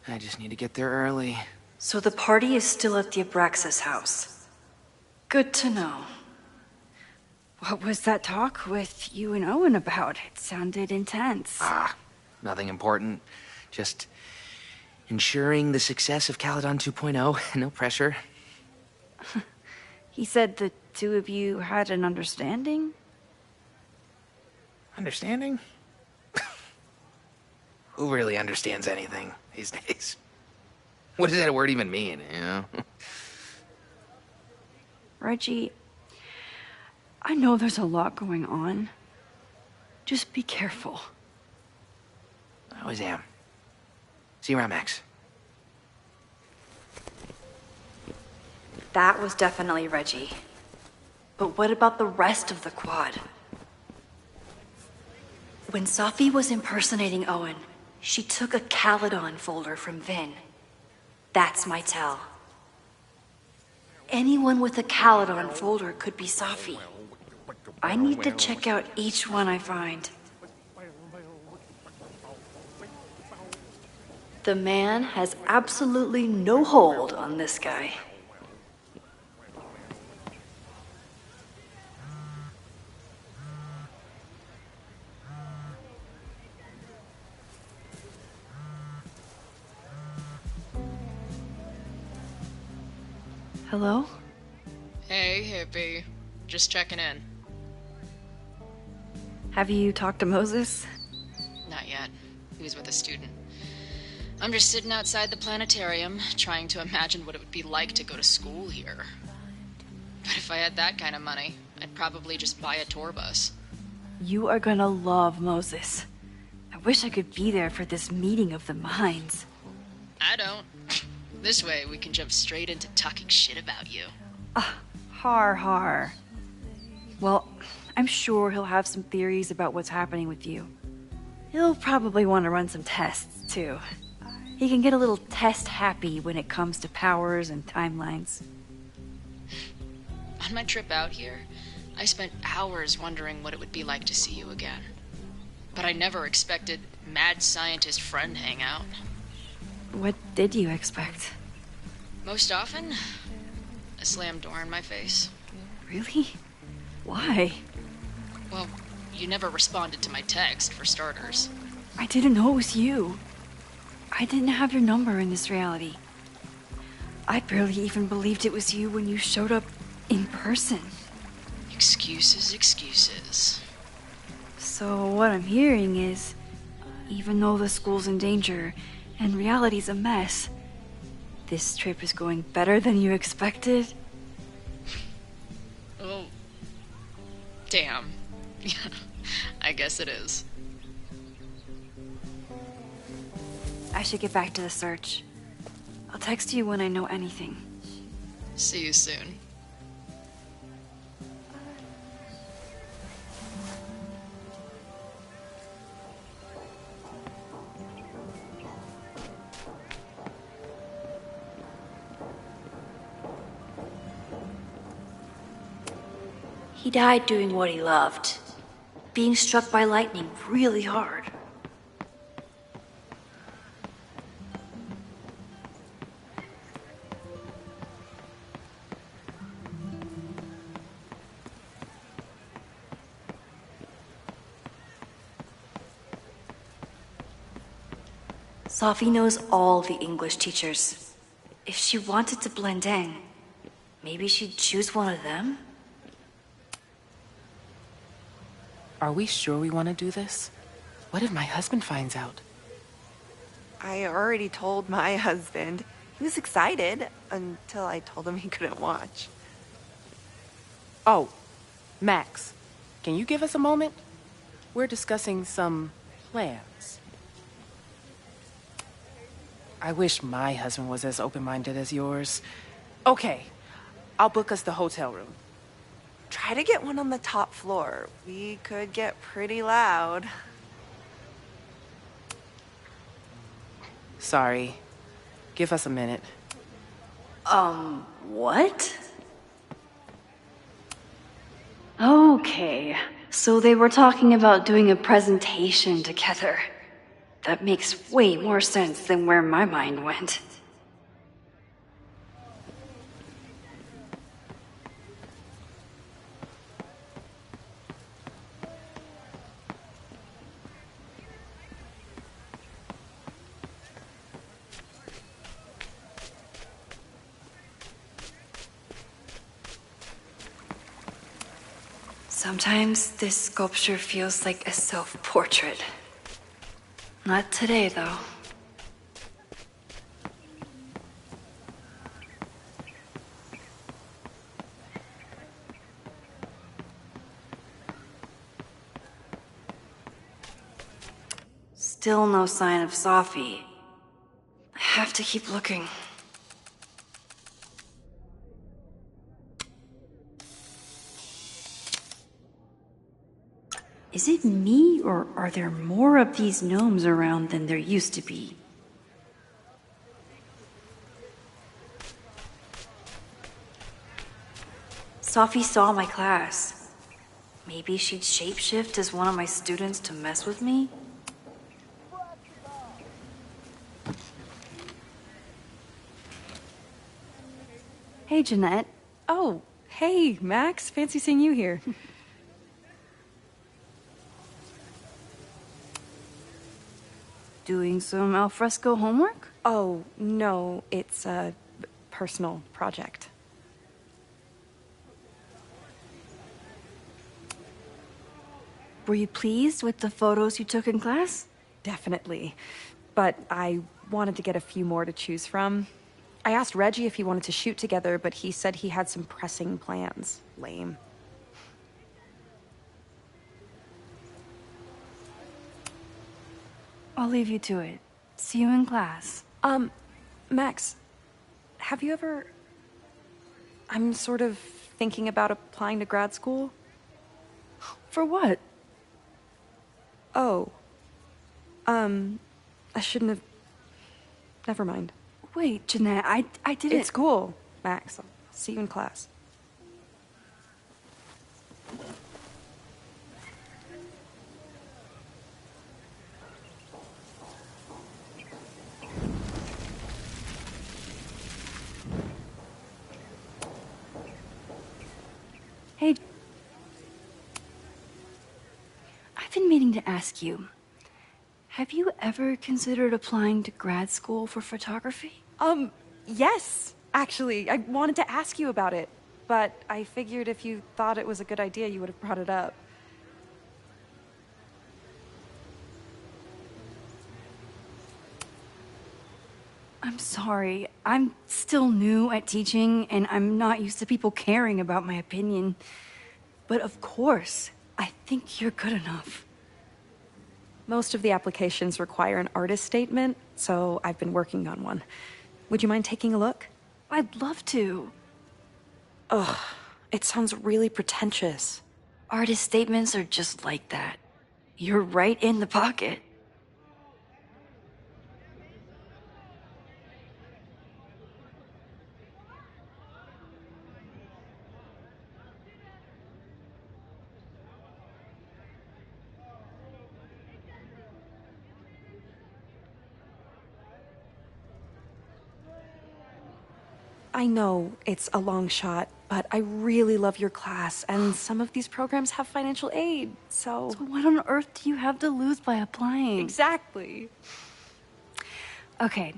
I just need to get there early. So the party is still at the Abraxas house. Good to know. What was that talk with you and Owen about? It sounded intense. Nothing important. Just ensuring the success of Caledon 2.0. No pressure. He said the two of you had an understanding? Understanding? Who really understands anything these days? What does that word even mean, you know? Reggie, I know there's a lot going on. Just be careful. I always am. See you around, Max. That was definitely Reggie. But what about the rest of the quad? When Safi was impersonating Owen, she took a Caledon folder from Vin. That's my tell. Anyone with a Caledon folder could be Safi. I need to check out each one I find. The man has absolutely no hold on this guy. Hello? Hey, hippie. Just checking in. Have you talked to Moses? Not yet. He was with a student. I'm just sitting outside the planetarium, trying to imagine what it would be like to go to school here. But if I had that kind of money, I'd probably just buy a tour bus. You are gonna love Moses. I wish I could be there for this meeting of the minds. I don't. This way, we can jump straight into talking shit about you. Har. Well, I'm sure he'll have some theories about what's happening with you. He'll probably want to run some tests, too. He can get a little test-happy when it comes to powers and timelines. On my trip out here, I spent hours wondering what it would be like to see you again. But I never expected mad scientist friend hangout. What did you expect? Most often, a slam door in my face. Really? Why? Well, you never responded to my text, for starters. I didn't know it was you. I didn't have your number in this reality. I barely even believed it was you when you showed up in person. Excuses. So what I'm hearing is, even though the school's in danger and reality's a mess, this trip is going better than you expected? Oh. Damn. I guess it is. I should get back to the search. I'll text you when I know anything. See you soon. He died doing what he loved. Being struck by lightning really hard. Safi knows all the English teachers. If she wanted to blend in, maybe she'd choose one of them? Are we sure we want to do this? What if my husband finds out? I already told my husband. He was excited until I told him he couldn't watch. Oh, Max, can you give us a moment? We're discussing some plans. I wish my husband was as open-minded as yours. Okay, I'll book us the hotel room. Try to get one on the top floor. We could get pretty loud. Sorry. Give us a minute. What? Okay, so they were talking about doing a presentation together. That makes way more sense than where my mind went. Sometimes this sculpture feels like a self-portrait. Not today, though. Still no sign of Sophie. I have to keep looking. Is it me, or are there more of these gnomes around than there used to be? Sophie saw my class. Maybe she'd shapeshift as one of my students to mess with me? Hey, Jeanette. Oh, hey, Max. Fancy seeing you here. Doing some alfresco homework? Oh, no, it's a personal project. Were you pleased with the photos you took in class? Definitely. But I wanted to get a few more to choose from. I asked Reggie if he wanted to shoot together, but he said he had some pressing plans. Lame. I'll leave you to it. See you in class. Max, have you ever... I'm sort of thinking about applying to grad school. For what? Oh. I shouldn't have... Never mind. Wait, Jeanette, I didn't... It's cool, Max. I'll see you in class. Hey... I've been meaning to ask you. Have you ever considered applying to grad school for photography? Yes, actually. I wanted to ask you about it, but I figured if you thought it was a good idea, you would have brought it up. I'm sorry. I'm still new at teaching, and I'm not used to people caring about my opinion. But of course, I think you're good enough. Most of the applications require an artist statement, so I've been working on one. Would you mind taking a look? I'd love to. Ugh, it sounds really pretentious. Artist statements are just like that. You're right in the pocket. I know it's a long shot, but I really love your class, and some of these programs have financial aid, so... So what on earth do you have to lose by applying? Exactly. Okay,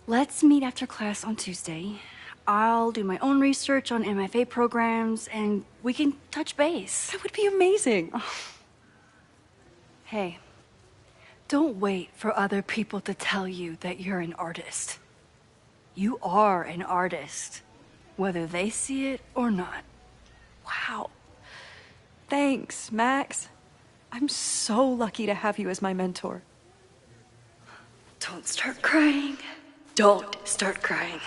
let's meet after class on Tuesday. I'll do my own research on MFA programs, and we can touch base. That would be amazing. Hey, Don't wait for other people to tell you that you're an artist. You are an artist, whether they see it or not. Wow. Thanks, Max. I'm so lucky to have you as my mentor. Don't start crying. Don't start crying.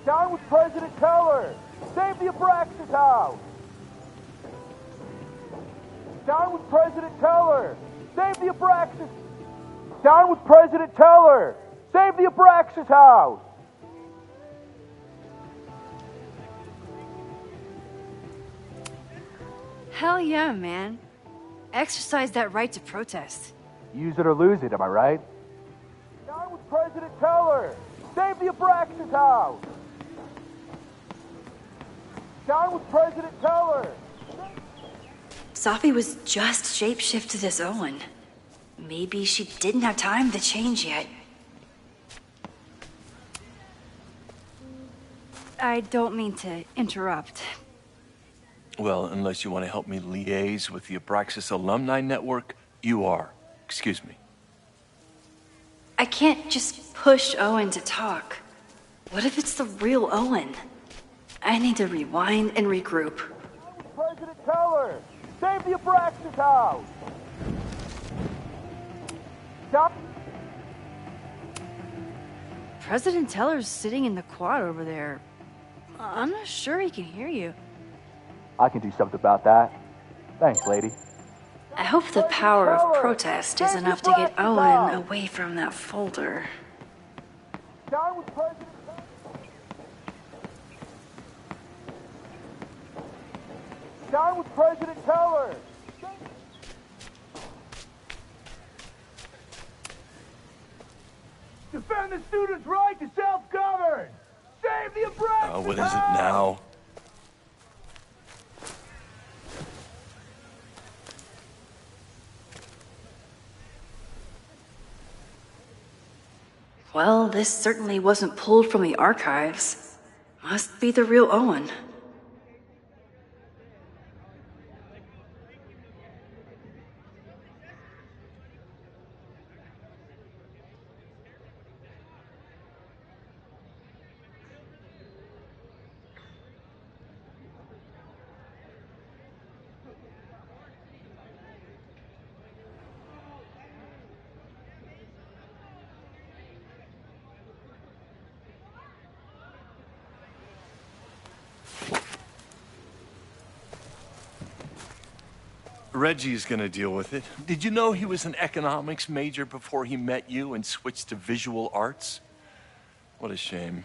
Down with President Teller! Save the Abraxas house! Down with President Teller! Save the Abraxas... Down with President Teller! Save the Abraxas house! Hell yeah, man. Exercise that right to protest. Use it or lose it, am I right? Down with President Teller! Save the Abraxas house! Down with President Teller! Safi was just shapeshifted as Owen. Maybe she didn't have time to change yet. I don't mean to interrupt. Well, unless you want to help me liaise with the Abraxas Alumni Network, you are. Excuse me. I can't just push Owen to talk. What if it's the real Owen? I need to rewind and regroup. President Teller! Save the Abraxas house! Stop! President Teller's sitting in the quad over there. I'm not sure he can hear you. I can do something about that. Thanks, lady. I hope the power of protest is enough to get Owen away from that folder. Down with President Down with President Teller! Defend the students' right to self-govern! Save the Abraxas! What is it now? Well, this certainly wasn't pulled from the archives. Must be the real Owen. Reggie's gonna deal with it. Did you know he was an economics major before he met you and switched to visual arts? What a shame.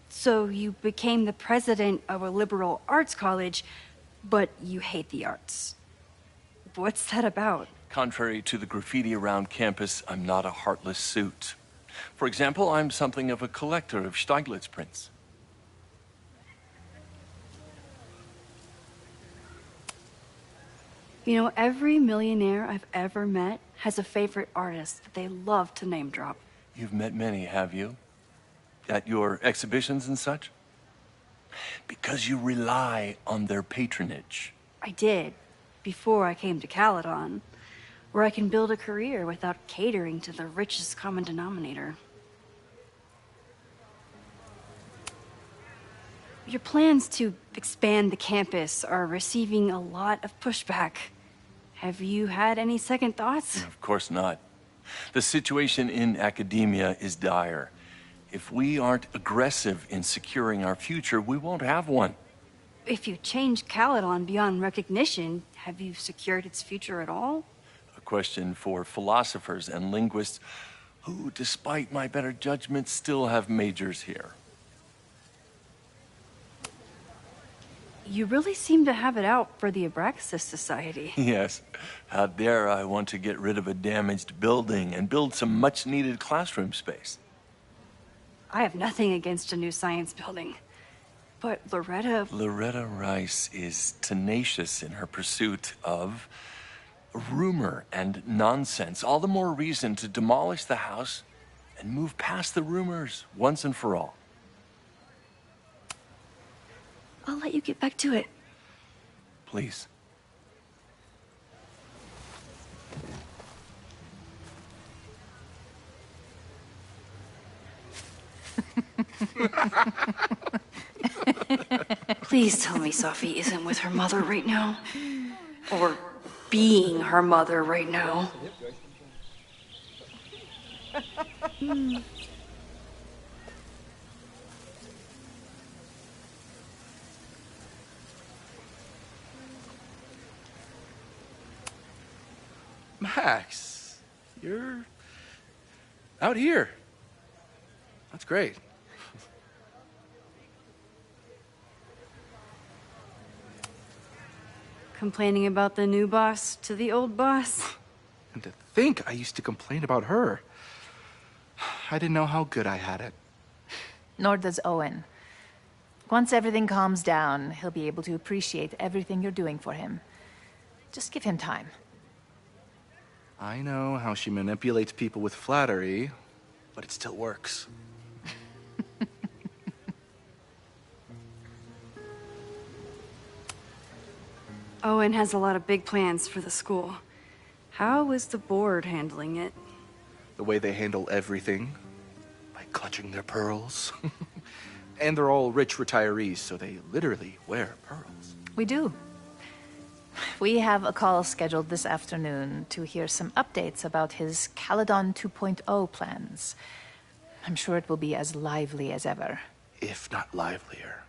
So you became the president of a liberal arts college, but you hate the arts. What's that about? Contrary to the graffiti around campus, I'm not a heartless suit. For example, I'm something of a collector of Stieglitz prints. You know, every millionaire I've ever met has a favorite artist that they love to name drop. You've met many, have you? At your exhibitions and such? Because you rely on their patronage. I did, before I came to Caledon, where I can build a career without catering to the richest common denominator. Your plans to expand the campus are receiving a lot of pushback. Have you had any second thoughts? Of course not. The situation in academia is dire. If we aren't aggressive in securing our future, we won't have one. If you change Caledon beyond recognition, have you secured its future at all? A question for philosophers and linguists who, despite my better judgment, still have majors here. You really seem to have it out for the Abraxas Society. Yes. How dare I want to get rid of a damaged building and build some much-needed classroom space. I have nothing against a new science building. But Loretta Rice is tenacious in her pursuit of Rumor and nonsense. All the more reason to demolish the house and move past the rumors once and for all. I'll let you get back to it. Please. Please tell me Sophie isn't with her mother right now. Or being her mother right now. Max, you're out here. That's great. Complaining about the new boss to the old boss? And to think I used to complain about her. I didn't know how good I had it. Nor does Owen. Once everything calms down, he'll be able to appreciate everything you're doing for him. Just give him time. I know how she manipulates people with flattery, but it still works. Owen has a lot of big plans for the school. How is the board handling it? The way they handle everything, by clutching their pearls. And they're all rich retirees, so they literally wear pearls. We do. We have a call scheduled this afternoon to hear some updates about his Caledon 2.0 plans. I'm sure it will be as lively as ever. If not livelier.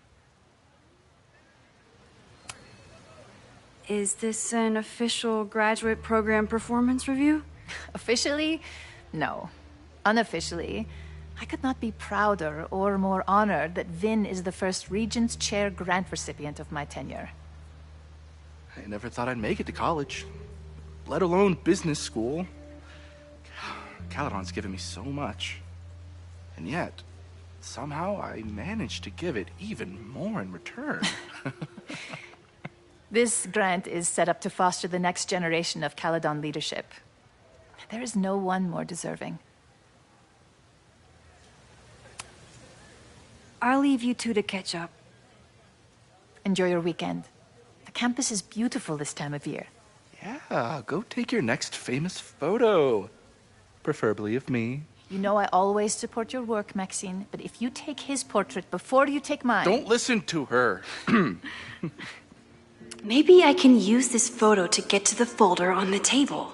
Is this an official graduate program performance review? Officially? No. Unofficially, I could not be prouder or more honored that Vin is the first Regent's Chair grant recipient of my tenure. I never thought I'd make it to college, let alone business school. Caledon's given me so much. And yet, somehow I managed to give it even more in return. This grant is set up to foster the next generation of Caledon leadership. There is no one more deserving. I'll leave you two to catch up. Enjoy your weekend. The campus is beautiful this time of year. Yeah, go take your next famous photo. Preferably of me. You know I always support your work, Maxine, but if you take his portrait before you take mine... Don't listen to her. Maybe I can use this photo to get to the folder on the table.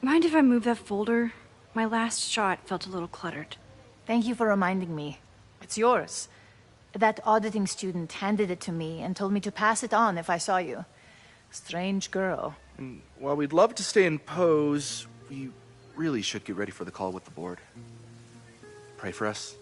Mind if I move that folder? My last shot felt a little cluttered. Thank you for reminding me. It's yours. That auditing student handed it to me and told me to pass it on if I saw you. Strange girl. And while we'd love to stay in pose, we really should get ready for the call with the board. Pray for us.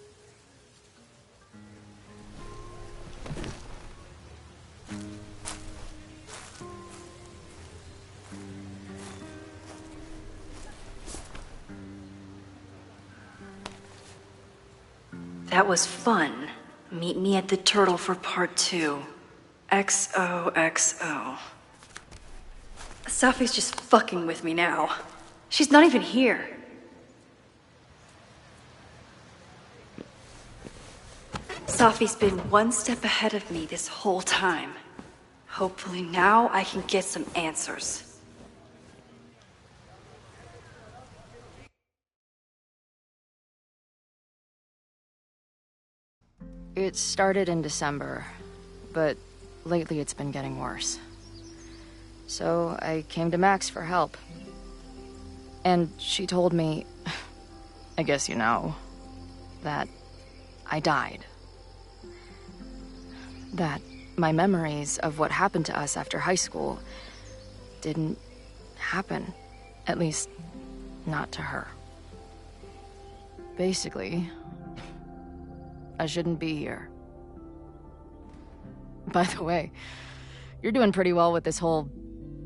That was fun. Meet me at the Turtle for part 2. XOXO. Sophie's just fucking with me now. She's not even here. Sophie's been one step ahead of me this whole time. Hopefully now I can get some answers. It started in December, but lately it's been getting worse. So I came to Max for help. And she told me, I guess you know, that I died. That my memories of what happened to us after high school didn't happen. At least, not to her. Basically, I shouldn't be here. By the way, you're doing pretty well with this whole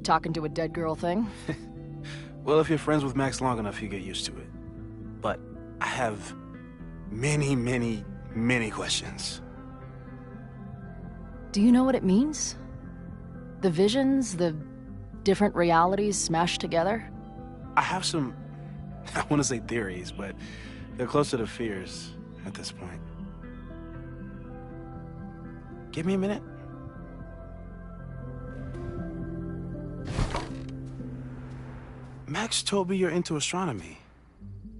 talking to a dead girl thing. Well, if you're friends with Max long enough, you get used to it. But I have many, many, many questions. Do you know what it means? The visions, the different realities smashed together? I have some, I want to say theories, but they're closer to fears at this point. Give me a minute. Max told me you're into astronomy.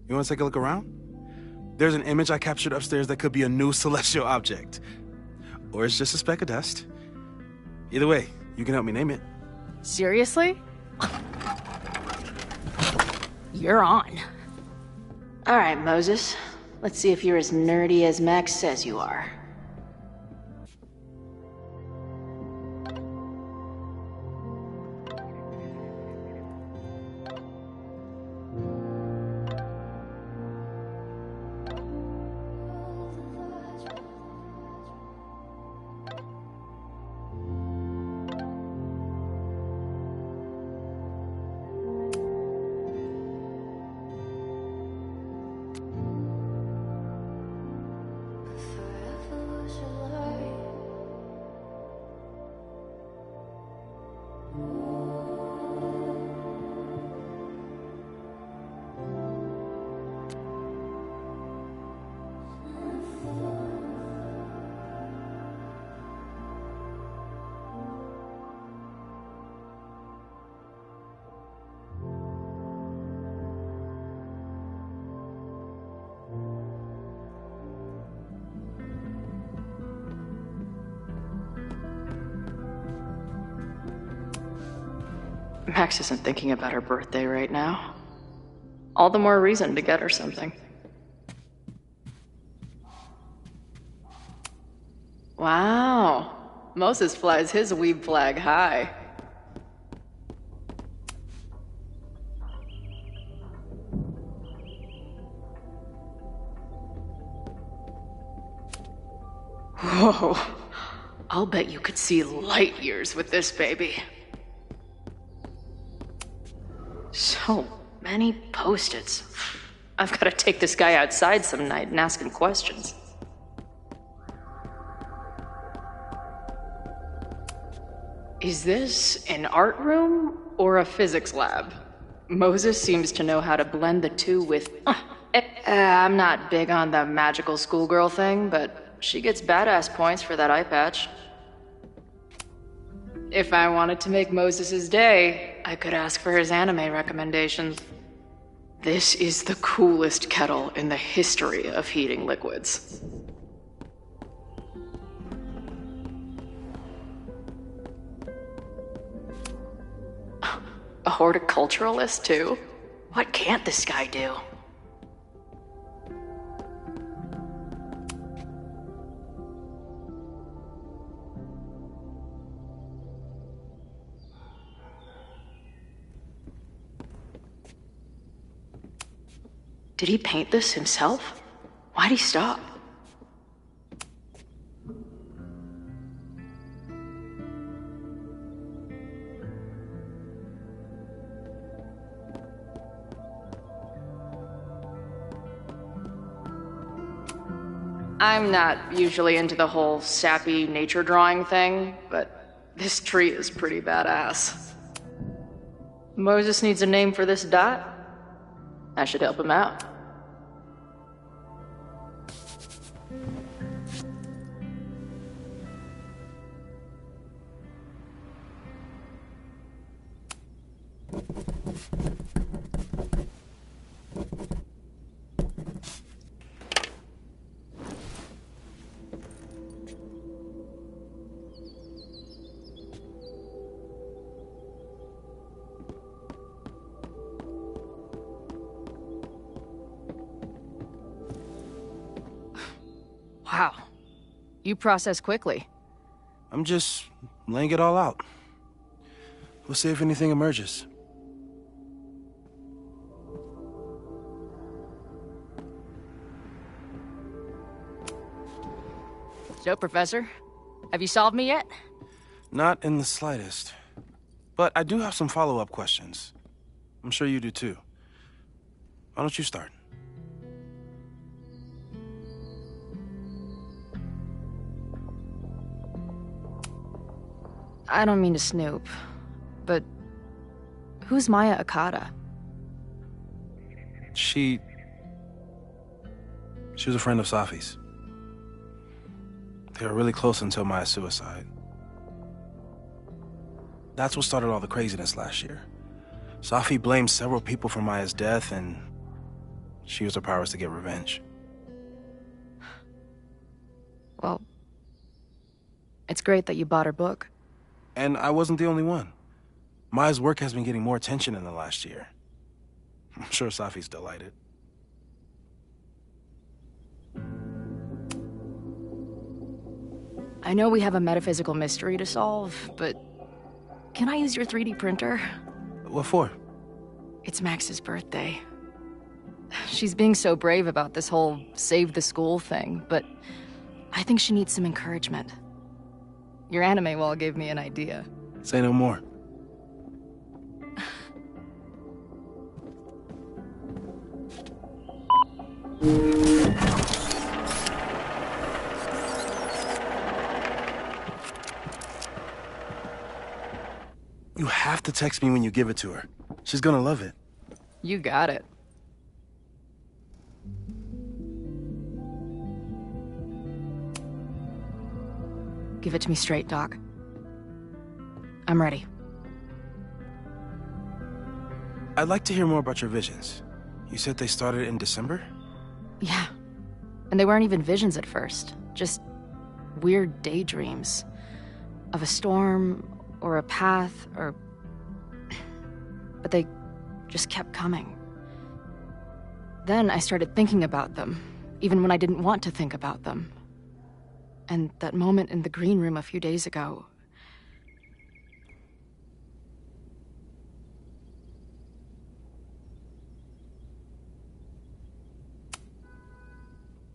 You want to take a look around? There's an image I captured upstairs that could be a new celestial object. Or it's just a speck of dust. Either way, you can help me name it. Seriously? You're on. All right, Moses. Let's see if you're as nerdy as Max says you are. Max isn't thinking about her birthday right now. All the more reason to get her something. Wow. Moses flies his weeb flag high. Whoa. I'll bet you could see light years with this baby. So many post-its. I've got to take this guy outside some night and ask him questions. Is this an art room or a physics lab? Moses seems to know how to blend the two with... I'm not big on the magical schoolgirl thing, but she gets badass points for that eye patch. If I wanted to make Moses' day, I could ask for his anime recommendations. This is the coolest kettle in the history of heating liquids. A horticulturalist, too? What can't this guy do? Did he paint this himself? Why'd he stop? I'm not usually into the whole sappy nature drawing thing, but this tree is pretty badass. Moses needs a name for this dot. I should help him out. Wow. You process quickly. I'm just laying it all out. We'll see if anything emerges. So, Professor, have you solved me yet? Not in the slightest. But I do have some follow-up questions. I'm sure you do too. Why don't you start? I don't mean to snoop, but who's Maya Okada? She was a friend of Safi's. They were really close until Maya's suicide. That's what started all the craziness last year. Safi blamed several people for Maya's death, and she used her powers to get revenge. Well, it's great that you bought her book. And I wasn't the only one. Maya's work has been getting more attention in the last year. I'm sure Safi's delighted. I know we have a metaphysical mystery to solve, but can I use your 3D printer? What for? It's Max's birthday. She's being so brave about this whole save the school thing, but I think she needs some encouragement. Your anime wall gave me an idea. Say no more. You have to text me when you give it to her. She's gonna love it. You got it. Give it to me straight, Doc. I'm ready. I'd like to hear more about your visions. You said they started in December? Yeah. And they weren't even visions at first. Just weird daydreams. Of a storm, or a path, or... But they just kept coming. Then I started thinking about them, even when I didn't want to think about them. And that moment in the green room a few days ago...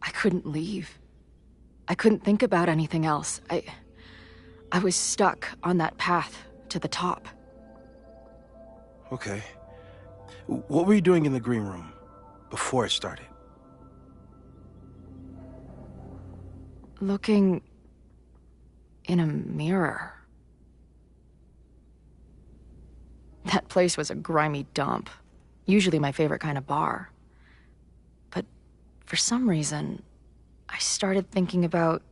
I couldn't leave. I couldn't think about anything else. I was stuck on that path to the top. Okay. What were you doing in the green room before it started? Looking in a mirror. That place was a grimy dump. Usually my favorite kind of bar. But for some reason, I started thinking about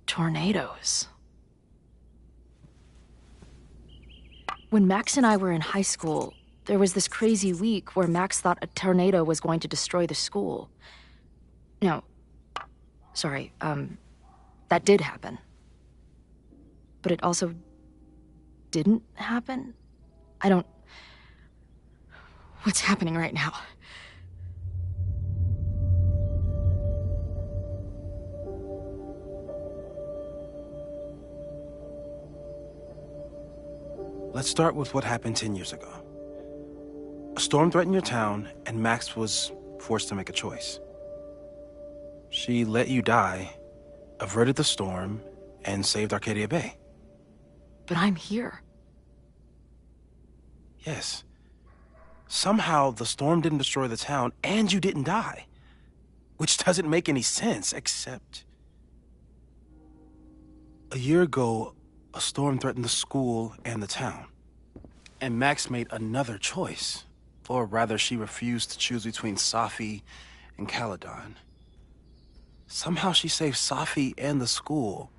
tornadoes. When Max and I were in high school, there was this crazy week where Max thought a tornado was going to destroy the school. No, sorry, that did happen. But it also didn't happen? What's happening right now? Let's start with what happened 10 years ago. A storm threatened your town, and Max was forced to make a choice. She let you die, averted the storm, and saved Arcadia Bay. But I'm here. Yes. Somehow, the storm didn't destroy the town, and you didn't die. Which doesn't make any sense, except... A year ago, a storm threatened the school and the town. And Max made another choice. Or rather, she refused to choose between Safi and Caledon. Somehow she saved Safi and the school.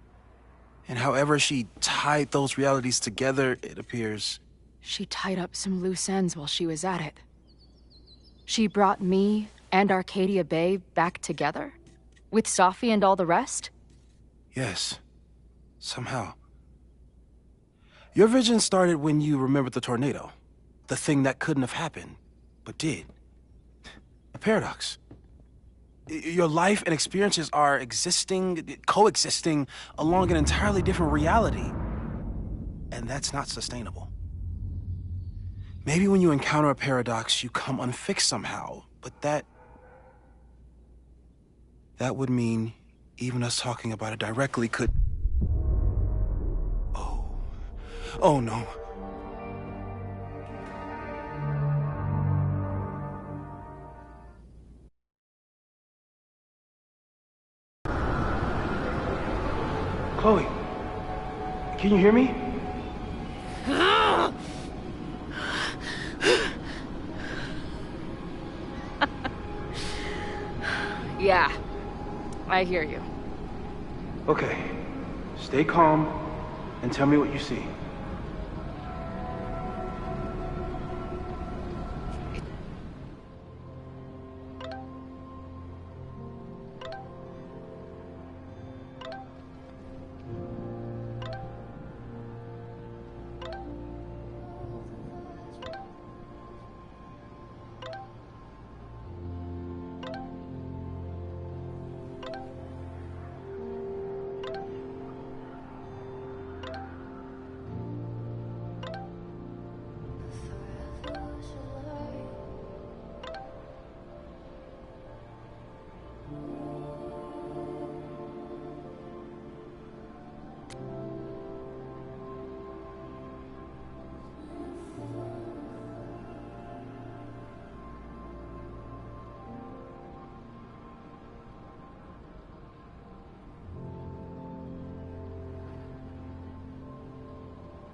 And however she tied those realities together, it appears... She tied up some loose ends while she was at it. She brought me and Arcadia Bay back together? With Safi and all the rest? Yes. Somehow. Your vision started when you remembered the tornado. The thing that couldn't have happened, but did. A paradox. Your life and experiences are coexisting along an entirely different reality. And that's not sustainable. Maybe when you encounter a paradox, you come unfixed somehow, but that would mean even us talking about it directly could... Oh no. Chloe, can you hear me? Yeah, I hear you. Okay, stay calm and tell me what you see.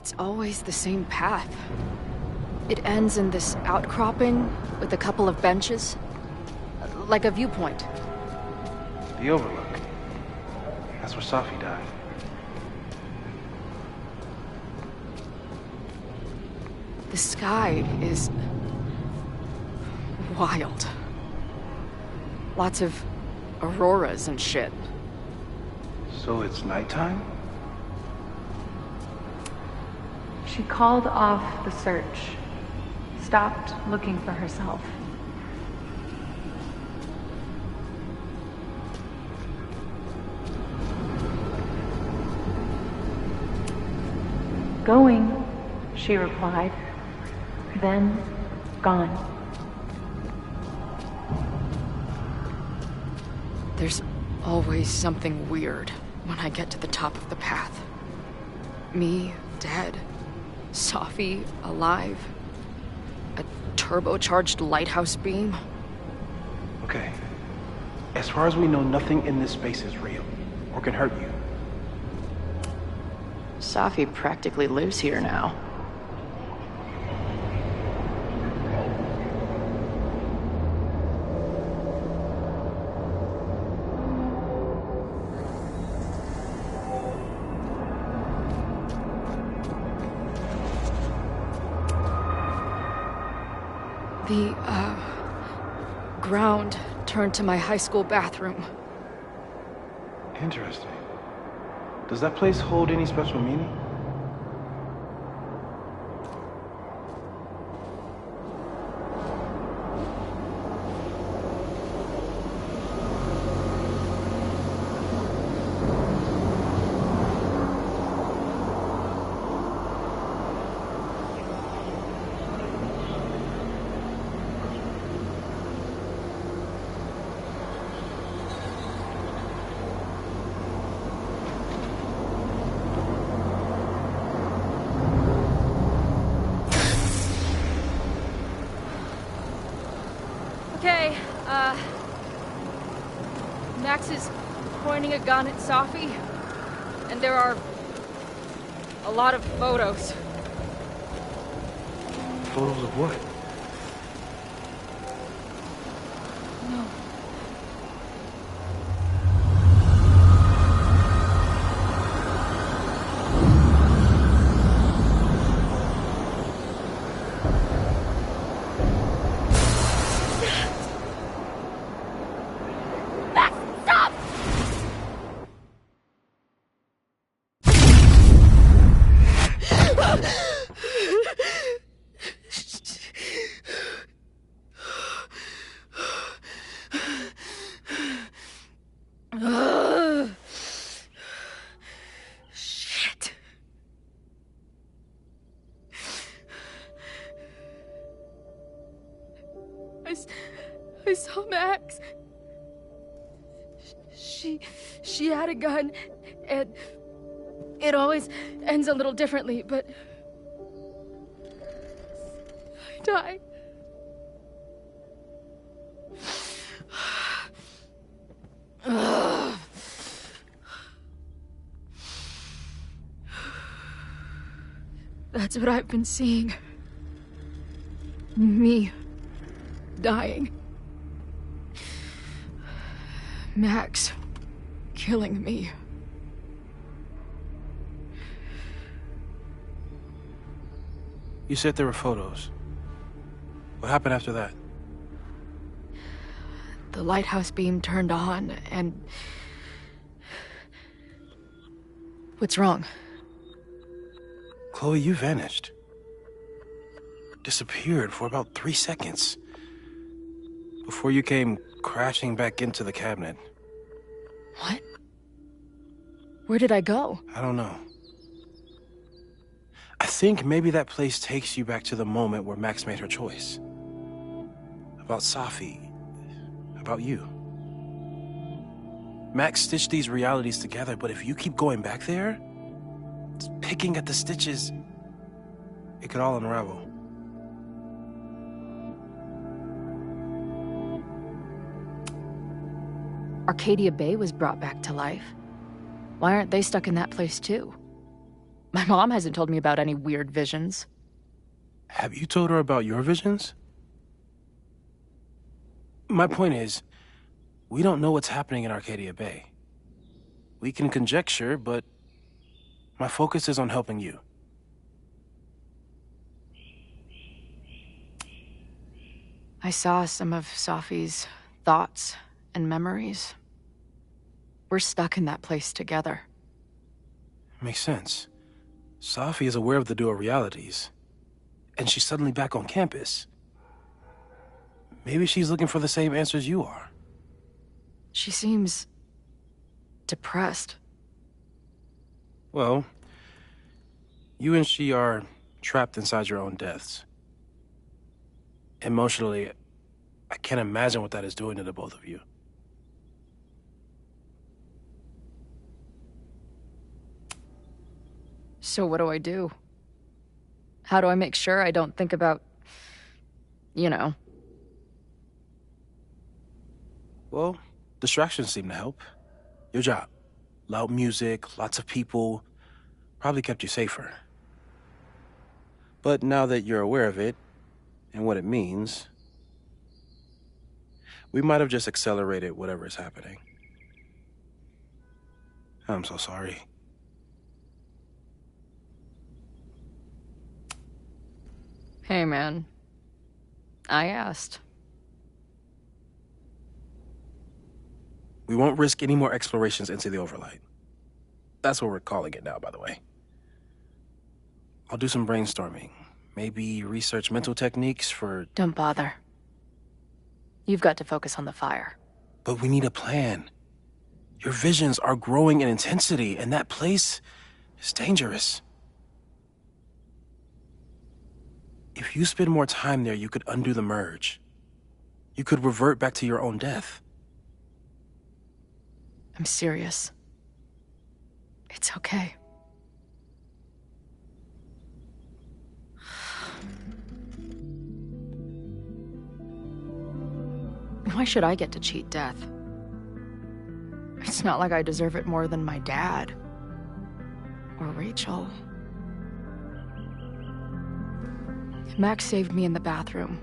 It's always the same path. It ends in this outcropping with a couple of benches. Like a viewpoint. The Overlook. That's where Safi died. The sky is... wild. Lots of auroras and shit. So it's nighttime? She called off the search, stopped looking for herself. Going, she replied, then gone. There's always something weird when I get to the top of the path. Me, dead. Safi, alive. A turbocharged lighthouse beam. Okay. As far as we know, nothing in this space is real or can hurt you. Safi practically lives here now. The, ground turned to my high school bathroom. Interesting. Does that place hold any special meaning? Okay, Max is pointing a gun at Safi, and there are a lot of photos. Photos of what? No. Shit. I saw Max. She had a gun, and it always ends a little differently, but I died. That's what I've been seeing. Me dying. Max killing me. You said there were photos. What happened after that? The lighthouse beam turned on, and... What's wrong? Chloe, you vanished. Disappeared for about 3 seconds. Before you came crashing back into the cabinet. What? Where did I go? I don't know. I think maybe that place takes you back to the moment where Max made her choice. About Safi. About you. Max stitched these realities together, but if you keep going back there, picking at the stitches, it could all unravel. Arcadia Bay was brought back to life. Why aren't they stuck in that place too? My mom hasn't told me about any weird visions. Have you told her about your visions? My point is, we don't know what's happening in Arcadia Bay. We can conjecture, but my focus is on helping you. I saw some of Safi's thoughts and memories. We're stuck in that place together. Makes sense. Safi is aware of the dual realities, and she's suddenly back on campus. Maybe she's looking for the same answers you are. She seems... depressed. Well, you and she are trapped inside your own deaths. Emotionally, I can't imagine what that is doing to the both of you. So what do I do? How do I make sure I don't think about... you know? Well, distractions seem to help. Your job. Loud music, lots of people, probably kept you safer. But now that you're aware of it, and what it means, we might have just accelerated whatever is happening. I'm so sorry. Hey, man. I asked. We won't risk any more explorations into the Overlight. That's what we're calling it now, by the way. I'll do some brainstorming. Maybe research mental techniques for... Don't bother. You've got to focus on the fire. But we need a plan. Your visions are growing in intensity, and that place is dangerous. If you spend more time there, you could undo the merge. You could revert back to your own death. I'm serious. It's okay. Why should I get to cheat death? It's not like I deserve it more than my dad. Or Rachel. Max saved me in the bathroom.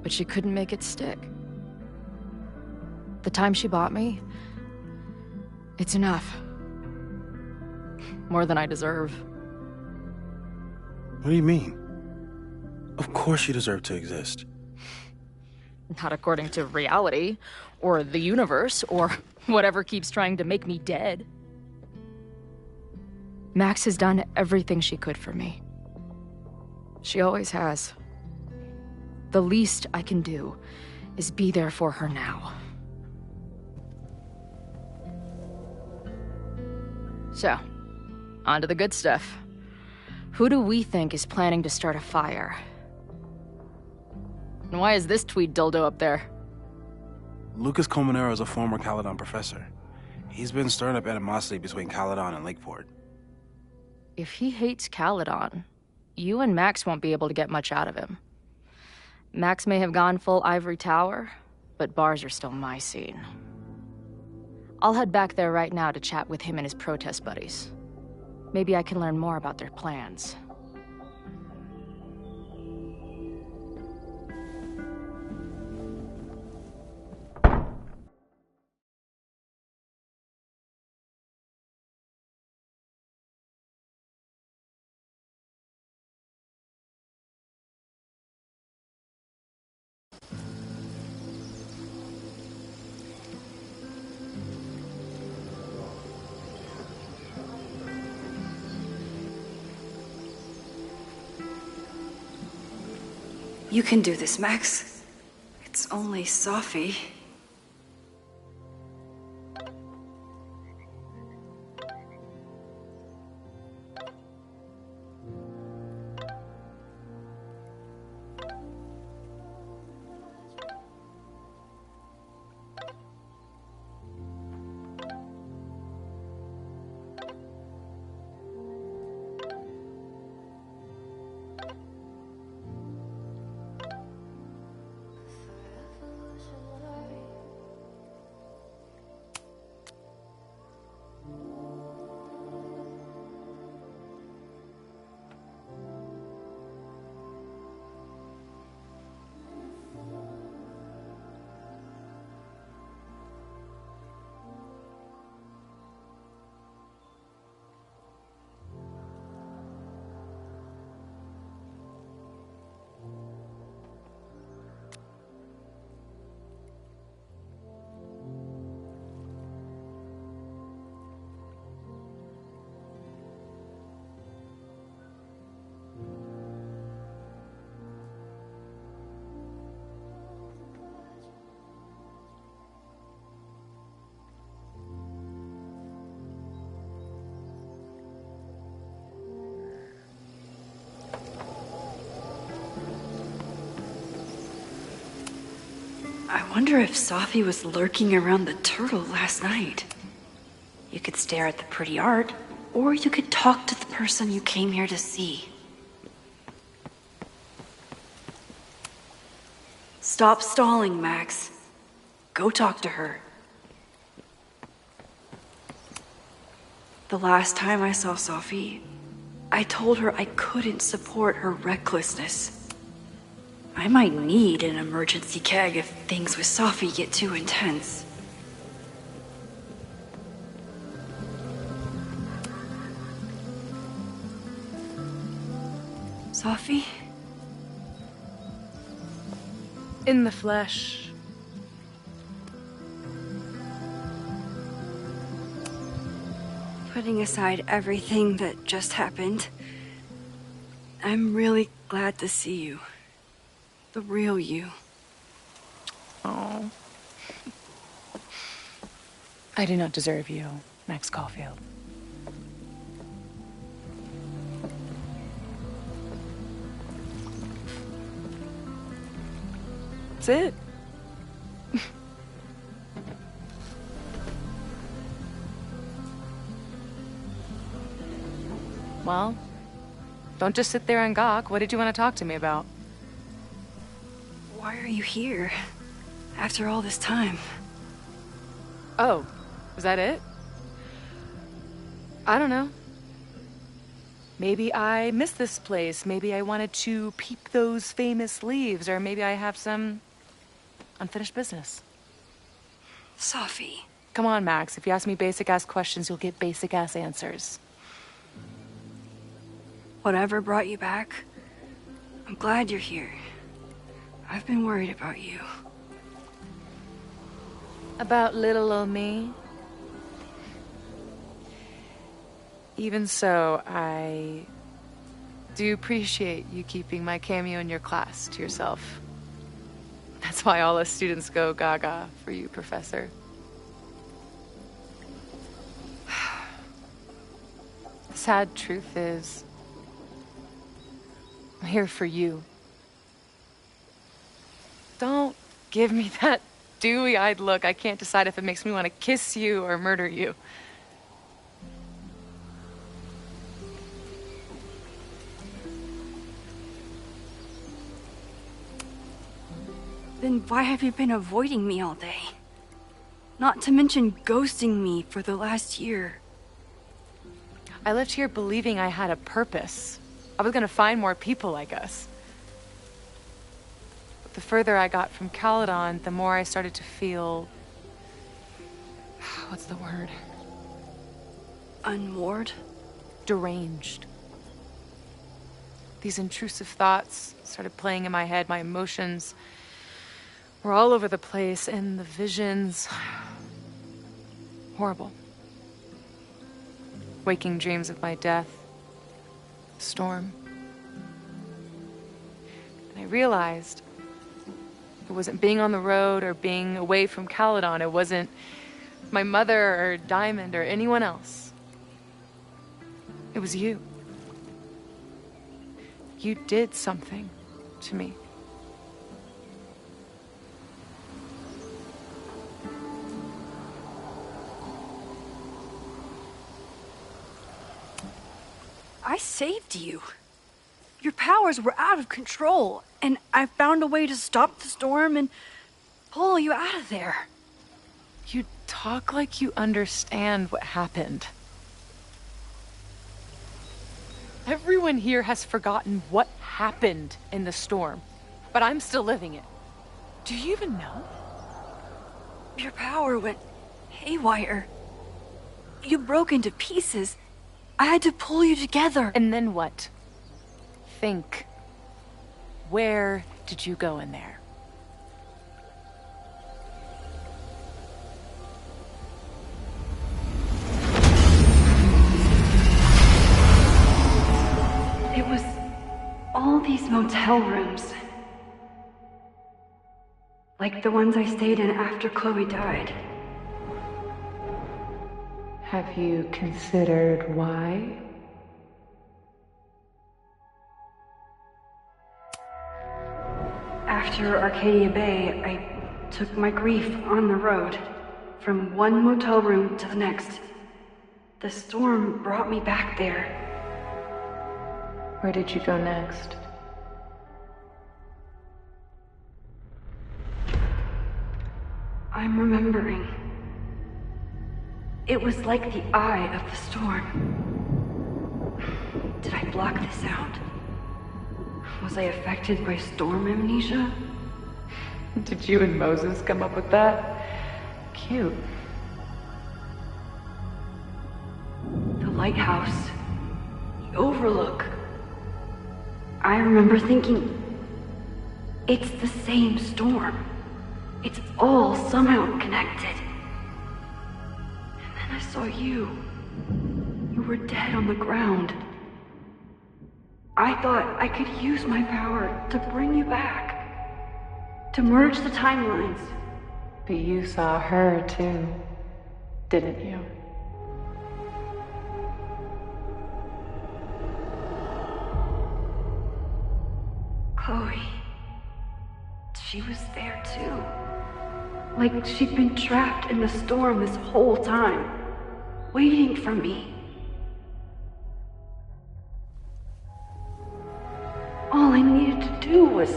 But she couldn't make it stick. The time she bought me, it's enough. More than I deserve. What do you mean? Of course you deserve to exist. Not according to reality, or the universe, or whatever keeps trying to make me dead. Max has done everything she could for me. She always has. The least I can do is be there for her now. So, on to the good stuff. Who do we think is planning to start a fire? And why is this tweed dildo up there? Lucas Comanero is a former Caledon professor. He's been stirring up animosity between Caledon and Lakeport. If he hates Caledon, you and Max won't be able to get much out of him. Max may have gone full ivory tower, but bars are still my scene. I'll head back there right now to chat with him and his protest buddies. Maybe I can learn more about their plans. You can do this, Max. It's only Sophie. I wonder if Sophie was lurking around the turtle last night. You could stare at the pretty art, or you could talk to the person you came here to see. Stop stalling, Max. Go talk to her. The last time I saw Sophie, I told her I couldn't support her recklessness. I might need an emergency keg if things with Sophie get too intense. Sophie? In the flesh. Putting aside everything that just happened, I'm really glad to see you. The real you. Oh. I do not deserve you, Max Caulfield. That's it. Well, don't just sit there and gawk. What did you want to talk to me about? Why are you here? After all this time? Oh, was that it? I don't know. Maybe I miss this place. Maybe I wanted to peep those famous leaves, or maybe I have some unfinished business. Sophie. Come on, Max. If you ask me basic-ass questions, you'll get basic-ass answers. Whatever brought you back, I'm glad you're here. I've been worried about you. About little old me? Even so, I do appreciate you keeping my cameo in your class to yourself. That's why all us students go gaga for you, Professor. The sad truth is, I'm here for you. Don't give me that dewy-eyed look. I can't decide if it makes me want to kiss you or murder you. Then why have you been avoiding me all day? Not to mention ghosting me for the last year. I left here believing I had a purpose. I was gonna find more people like us. But the further I got from Caledon, the more I started to feel... what's the word? Unmoored? Deranged. These intrusive thoughts started playing in my head. My emotions were all over the place, and the visions... horrible. Waking dreams of my death. Storm. And I realized it wasn't being on the road or being away from Caledon. It wasn't my mother or Diamond or anyone else. It was you. You did something to me. I saved you. Your powers were out of control, and I found a way to stop the storm and pull you out of there. You talk like you understand what happened. Everyone here has forgotten what happened in the storm, but I'm still living it. Do you even know? Your power went haywire. You broke into pieces. I had to pull you together. And then what? Think. Where did you go in there? It was all these motel rooms. Like the ones I stayed in after Chloe died. Have you considered why? After Arcadia Bay, I took my grief on the road, from one motel room to the next. The storm brought me back there. Where did you go next? I'm remembering. It was like the eye of the storm. Did I block this out? Was I affected by storm amnesia? Did you and Moses come up with that? Cute. The lighthouse. The overlook. I remember thinking, it's the same storm. It's all somehow connected. And then I saw you. You were dead on the ground. I thought I could use my power to bring you back. To merge the timelines. But you saw her too, didn't you? Chloe. She was there too. Like she'd been trapped in the storm this whole time. Waiting for me. All I needed to do was...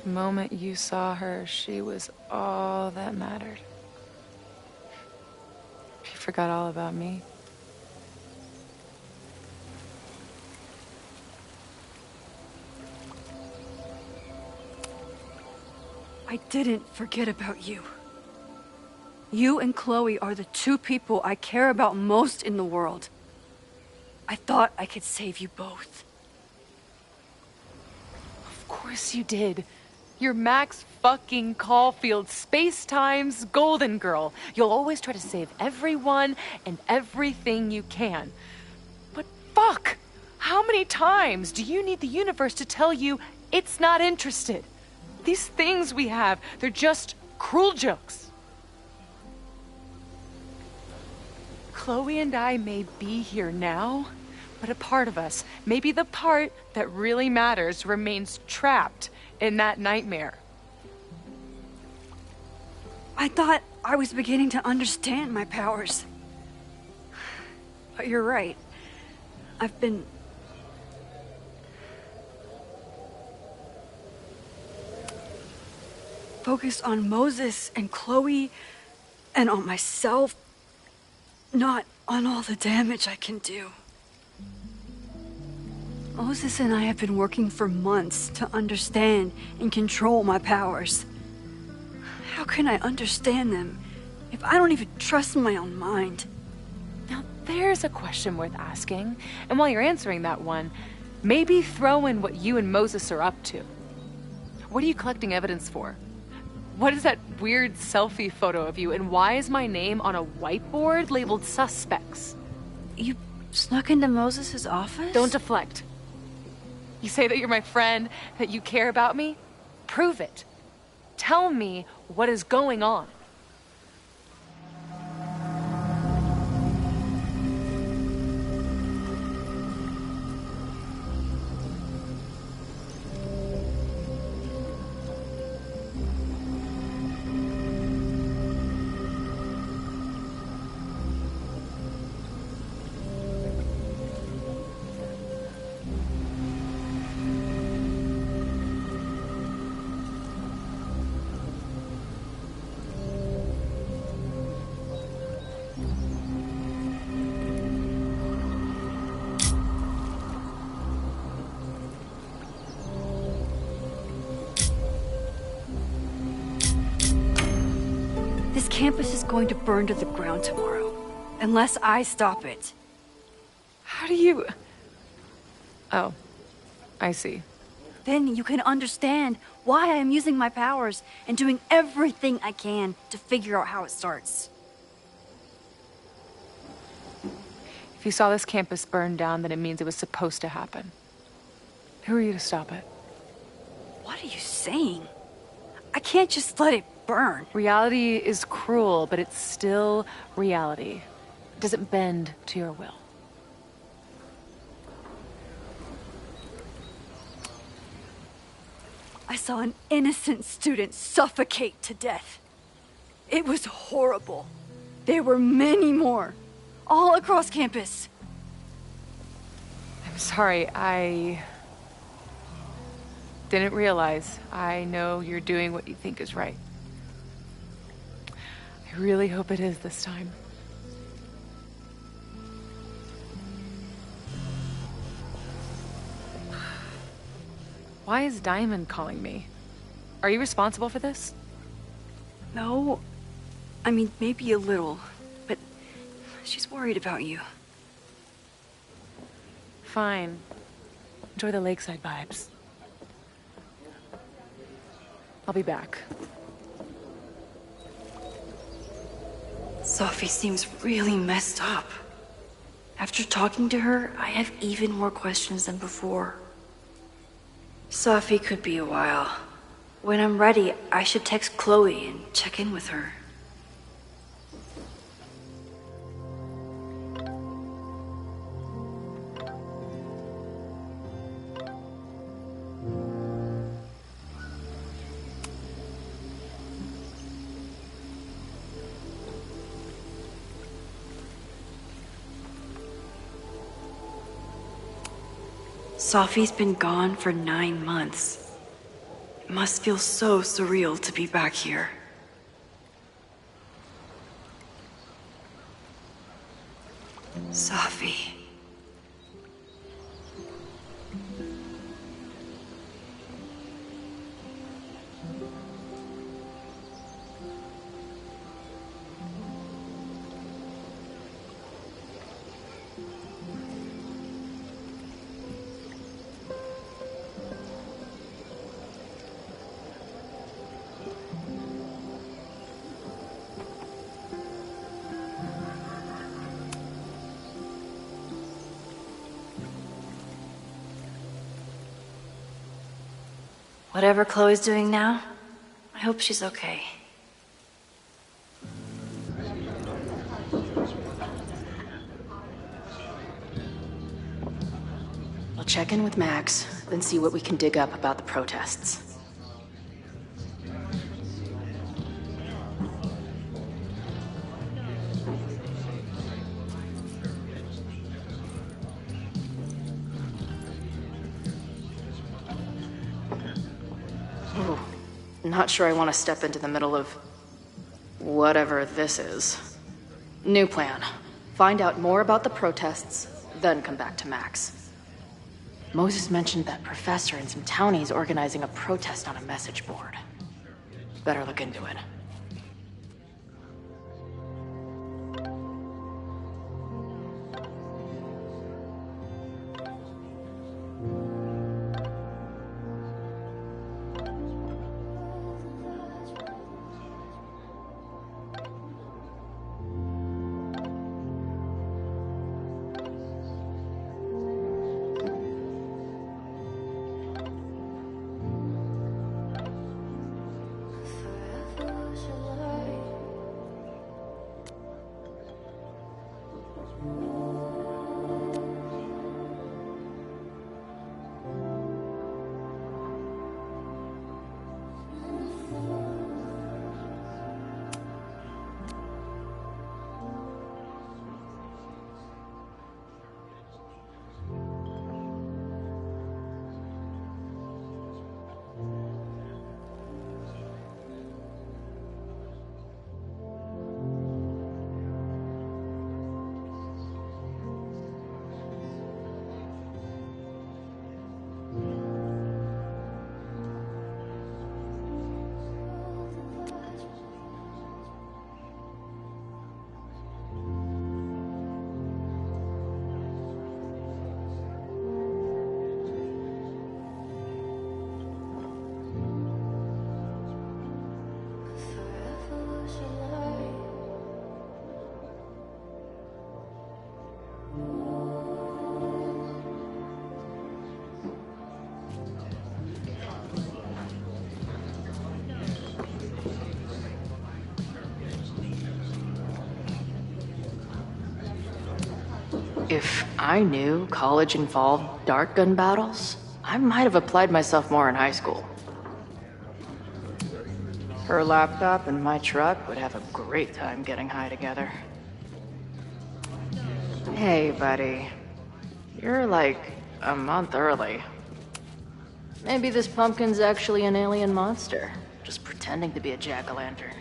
The moment you saw her, she was all that mattered. She forgot all about me. I didn't forget about you. You and Chloe are the two people I care about most in the world. I thought I could save you both. Of course you did. You're Max fucking Caulfield, Space-Time's golden girl. You'll always try to save everyone and everything you can. But fuck! How many times do you need the universe to tell you it's not interested? These things we have, they're just cruel jokes. Chloe and I may be here now, but a part of us, maybe the part that really matters, remains trapped in that nightmare. I thought I was beginning to understand my powers. But you're right. I've been... focused on Moses and Chloe and on myself, not on all the damage I can do. Moses and I have been working for months to understand and control my powers. How can I understand them if I don't even trust my own mind? Now, there's a question worth asking, and while you're answering that one, maybe throw in what you and Moses are up to. What are you collecting evidence for? What is that weird selfie photo of you, and why is my name on a whiteboard labeled suspects? You snuck into Moses' office? Don't deflect. You say that you're my friend, that you care about me? Prove it. Tell me what is going on. This campus is going to burn to the ground tomorrow, unless I stop it. How do you... Oh, I see. Then you can understand why I am using my powers and doing everything I can to figure out how it starts. If you saw this campus burn down, then it means it was supposed to happen. Who are you to stop it? What are you saying? I can't just let it burn. Reality is cruel, but it's still reality. It doesn't bend to your will. I saw an innocent student suffocate to death. It was horrible. There were many more, all across campus. I'm sorry, I didn't realize. I know you're doing what you think is right. I really hope it is this time. Why is Diamond calling me? Are you responsible for this? No. I mean, maybe a little, but she's worried about you. Fine. Enjoy the lakeside vibes. I'll be back. Sophie seems really messed up. After talking to her, I have even more questions than before. Sophie could be a while. When I'm ready, I should text Chloe and check in with her. Sophie's been gone for 9 months. It must feel so surreal to be back here. Sophie. Whatever Chloe's doing now, I hope she's okay. We'll check in with Max, then see what we can dig up about the protests. Ooh, not sure I want to step into the middle of whatever this is. New plan. Find out more about the protests, then come back to Max. Moses mentioned that professor and some townies organizing a protest on a message board. Better look into it. If I knew college involved dart gun battles, I might have applied myself more in high school. Her laptop and my truck would have a great time getting high together. Hey, buddy. You're like a month early. Maybe this pumpkin's actually an alien monster, just pretending to be a jack-o'-lantern.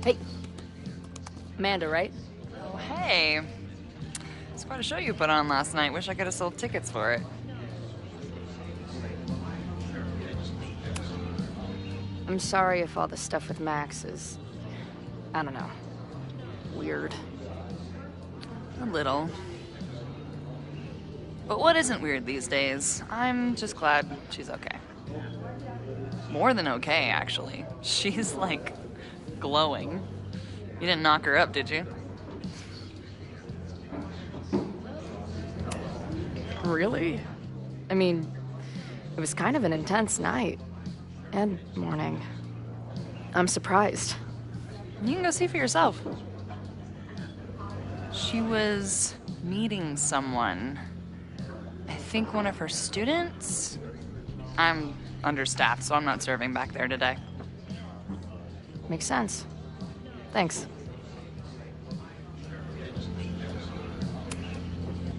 Hey. Amanda, right? Oh, hey. It's quite a show you put on last night. Wish I could have sold tickets for it. I'm sorry if all the stuff with Max is, I don't know, weird. A little. But what isn't weird these days? I'm just glad she's okay. More than okay, actually. She's, like, glowing. You didn't knock her up, did you? Really? I mean, it was kind of an intense night. And morning. I'm surprised. You can go see for yourself. She was meeting someone. I think one of her students? I'm understaffed, so I'm not serving back there today. Makes sense. Thanks.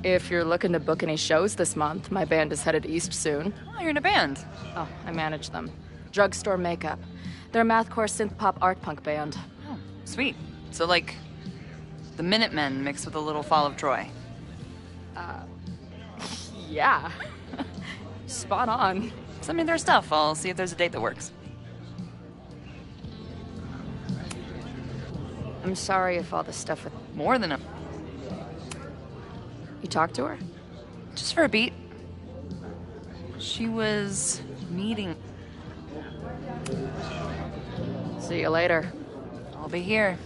If you're looking to book any shows this month, my band is headed east soon. Oh, you're in a band? Oh, I manage them. Drugstore Makeup. They're a mathcore synth-pop art punk band. Oh, sweet. So, like, the Minutemen mixed with a little Fall of Troy. Yeah. Spot on. Send me their stuff. I'll see if there's a date that works. I'm sorry if all this stuff with... More than a... You talked to her? Just for a beat. She was meeting... See you later. I'll be here.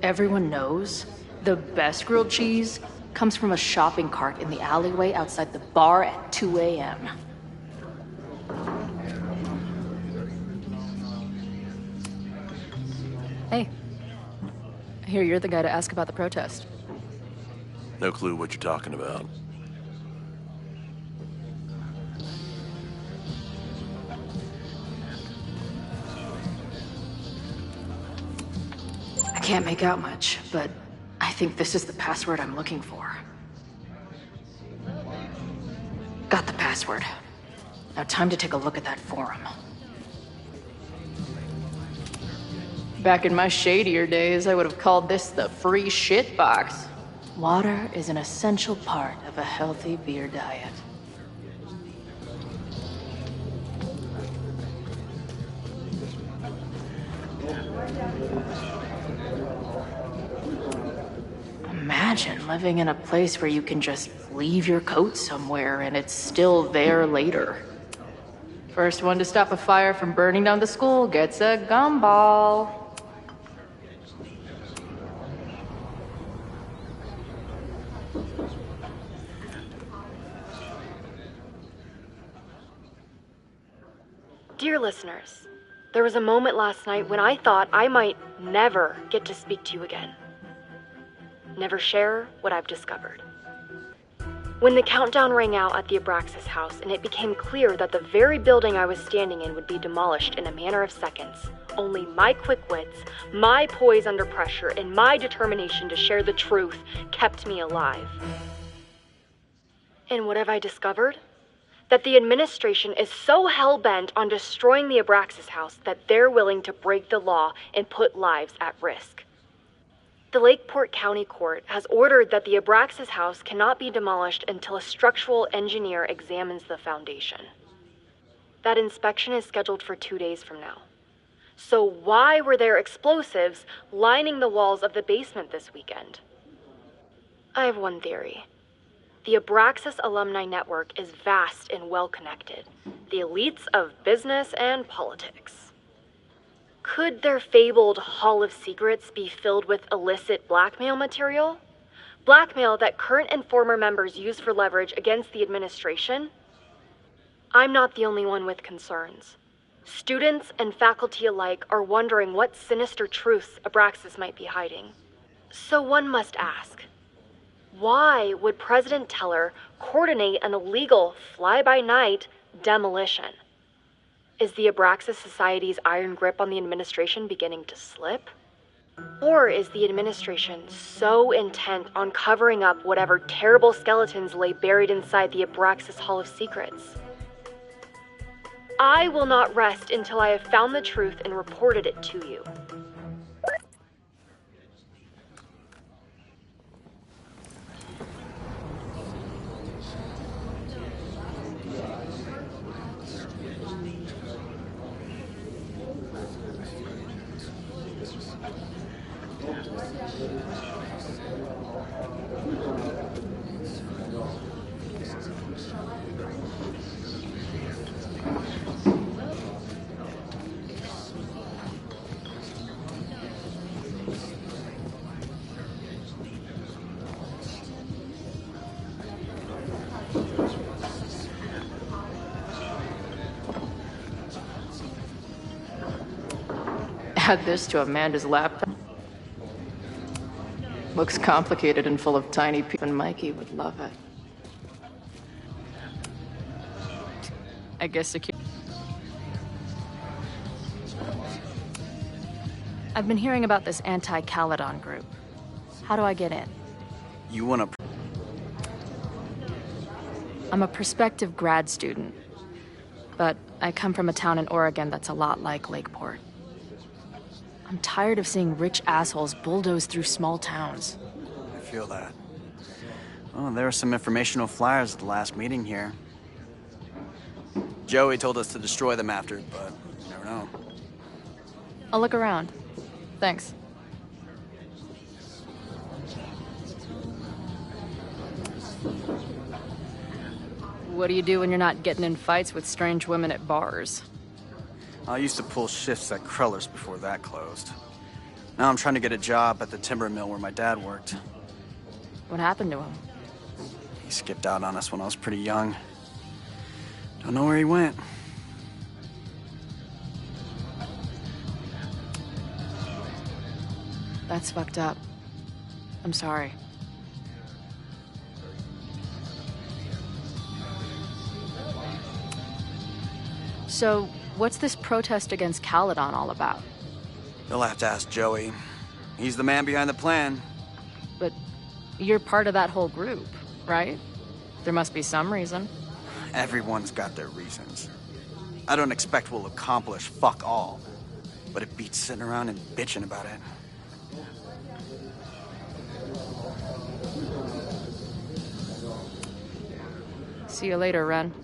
Everyone knows the best grilled cheese comes from a shopping cart in the alleyway outside the bar at 2 a.m. Hey. I hear you're the guy to ask about the protest. No clue what you're talking about. I can't make out much, but I think this is the password I'm looking for. Got the password. Now time to take a look at that forum. Back in my shadier days, I would have called this the free shit box. Water is an essential part of a healthy beer diet. Imagine living in a place where you can just leave your coat somewhere and it's still there later. First one to stop a fire from burning down the school gets a gumball. Dear listeners, there was a moment last night when I thought I might never get to speak to you again. Never share what I've discovered. When the countdown rang out at the Abraxas house and it became clear that the very building I was standing in would be demolished in a matter of seconds, only my quick wits, my poise under pressure, and my determination to share the truth kept me alive. And what have I discovered? That the administration is so hell-bent on destroying the Abraxas house that they're willing to break the law and put lives at risk. The Lakeport County Court has ordered that the Abraxas house cannot be demolished until a structural engineer examines the foundation. That inspection is scheduled for 2 days from now. So why were there explosives lining the walls of the basement this weekend? I have one theory. The Abraxas alumni network is vast and well-connected, the elites of business and politics. Could their fabled Hall of Secrets be filled with illicit blackmail material? Blackmail that current and former members use for leverage against the administration? I'm not the only one with concerns. Students and faculty alike are wondering what sinister truths Abraxas might be hiding. So one must ask, why would President Teller coordinate an illegal fly-by-night demolition? Is the Abraxas Society's iron grip on the administration beginning to slip? Or is the administration so intent on covering up whatever terrible skeletons lay buried inside the Abraxas Hall of Secrets? I will not rest until I have found the truth and reported it to you. Add this to Amanda's laptop. Looks complicated and full of tiny people, and Mikey would love it. I guess I've been hearing about this anti-Caledon group. How do I get in? You wanna... I'm a prospective grad student, but I come from a town in Oregon that's a lot like Lakeport. I'm tired of seeing rich assholes bulldoze through small towns. I feel that. Well, there were some informational flyers at the last meeting here. Joey told us to destroy them after, but you never know. I'll look around. Thanks. What do you do when you're not getting in fights with strange women at bars? I used to pull shifts at Kreller's before that closed. Now I'm trying to get a job at the timber mill where my dad worked. What happened to him? He skipped out on us when I was pretty young. Don't know where he went. That's fucked up. I'm sorry. So, what's this protest against Caledon all about? You'll have to ask Joey. He's the man behind the plan. But you're part of that whole group, right? There must be some reason. Everyone's got their reasons. I don't expect we'll accomplish fuck all, but it beats sitting around and bitching about it. See you later, Ren.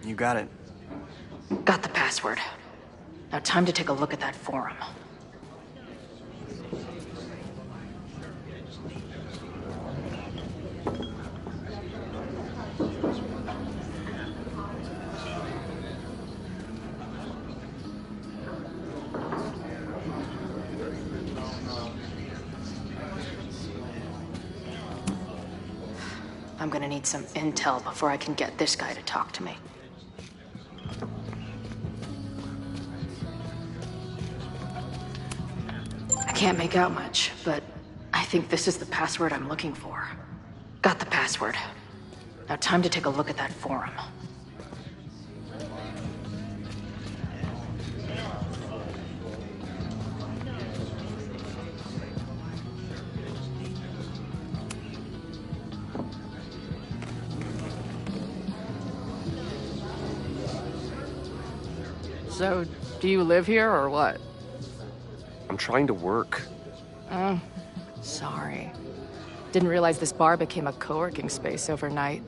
You got it. Got the password. Now time to take a look at that forum. I'm gonna need some intel before I can get this guy to talk to me. I can't make out much, but I think this is the password I'm looking for. Got the password. Now time to take a look at that forum. So, do you live here or what? I'm trying to work. Oh, sorry. Didn't realize this bar became a co-working space overnight.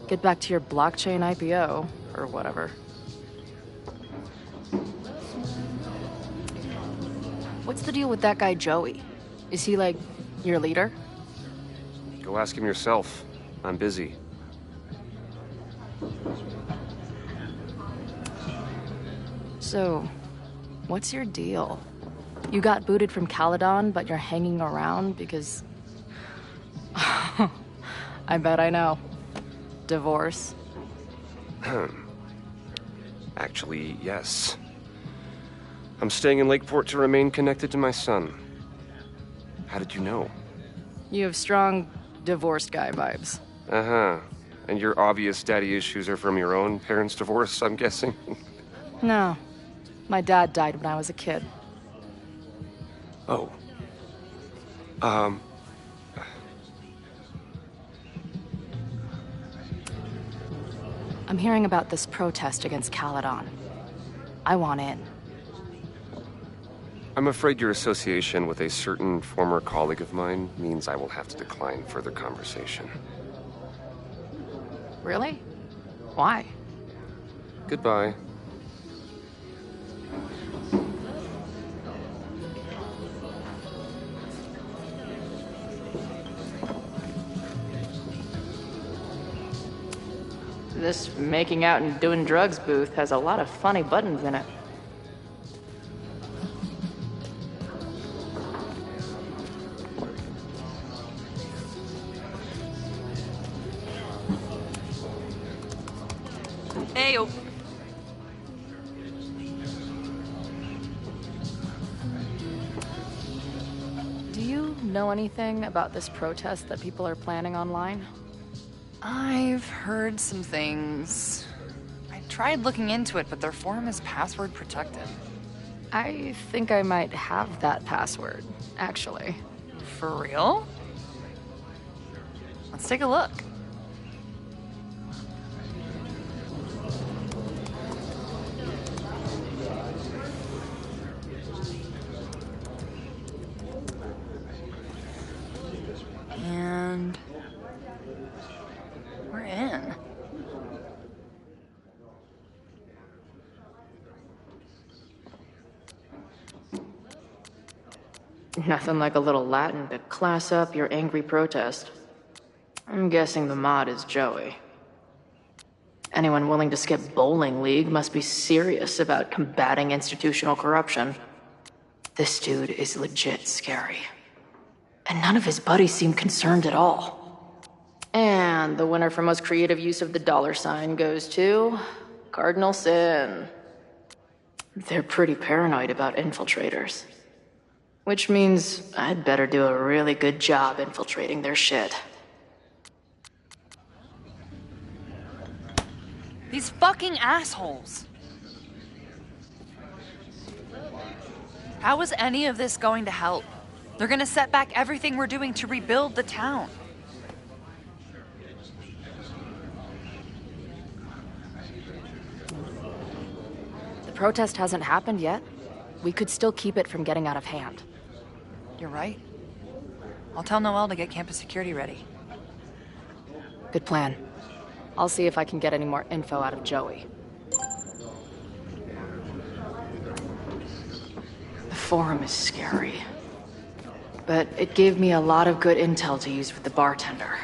Get back to your blockchain IPO, or whatever. What's the deal with that guy Joey? Is he, like, your leader? Go ask him yourself. I'm busy. So, what's your deal? You got booted from Caledon, but you're hanging around because... I bet I know. Divorce? Actually, yes. I'm staying in Lakeport to remain connected to my son. How did you know? You have strong divorced guy vibes. Uh-huh. And your obvious daddy issues are from your own parents' divorce, I'm guessing? No. My dad died when I was a kid. Oh. I'm hearing about this protest against Caledon. I want in. I'm afraid your association with a certain former colleague of mine means I will have to decline further conversation. Really? Why? Goodbye. This making out and doing drugs booth has a lot of funny buttons in it. Heyo. Do you know anything about this protest that people are planning online? I've heard some things. I tried looking into it, but their forum is password protected. I think I might have that password, actually. For real? Let's take a look. And we're in. Nothing like a little Latin to class up your angry protest. I'm guessing the mod is Joey. Anyone willing to skip bowling league must be serious about combating institutional corruption. This dude is legit scary. And none of his buddies seem concerned at all. And the winner for most creative use of the $sign goes to Cardinal Sin. They're pretty paranoid about infiltrators. Which means I'd better do a really good job infiltrating their shit. These fucking assholes. How is any of this going to help? They're gonna set back everything we're doing to rebuild the town. The protest hasn't happened yet. We could still keep it from getting out of hand. You're right. I'll tell Noelle to get campus security ready. Good plan. I'll see if I can get any more info out of Joey. The forum is scary. But it gave me a lot of good intel to use with the bartender.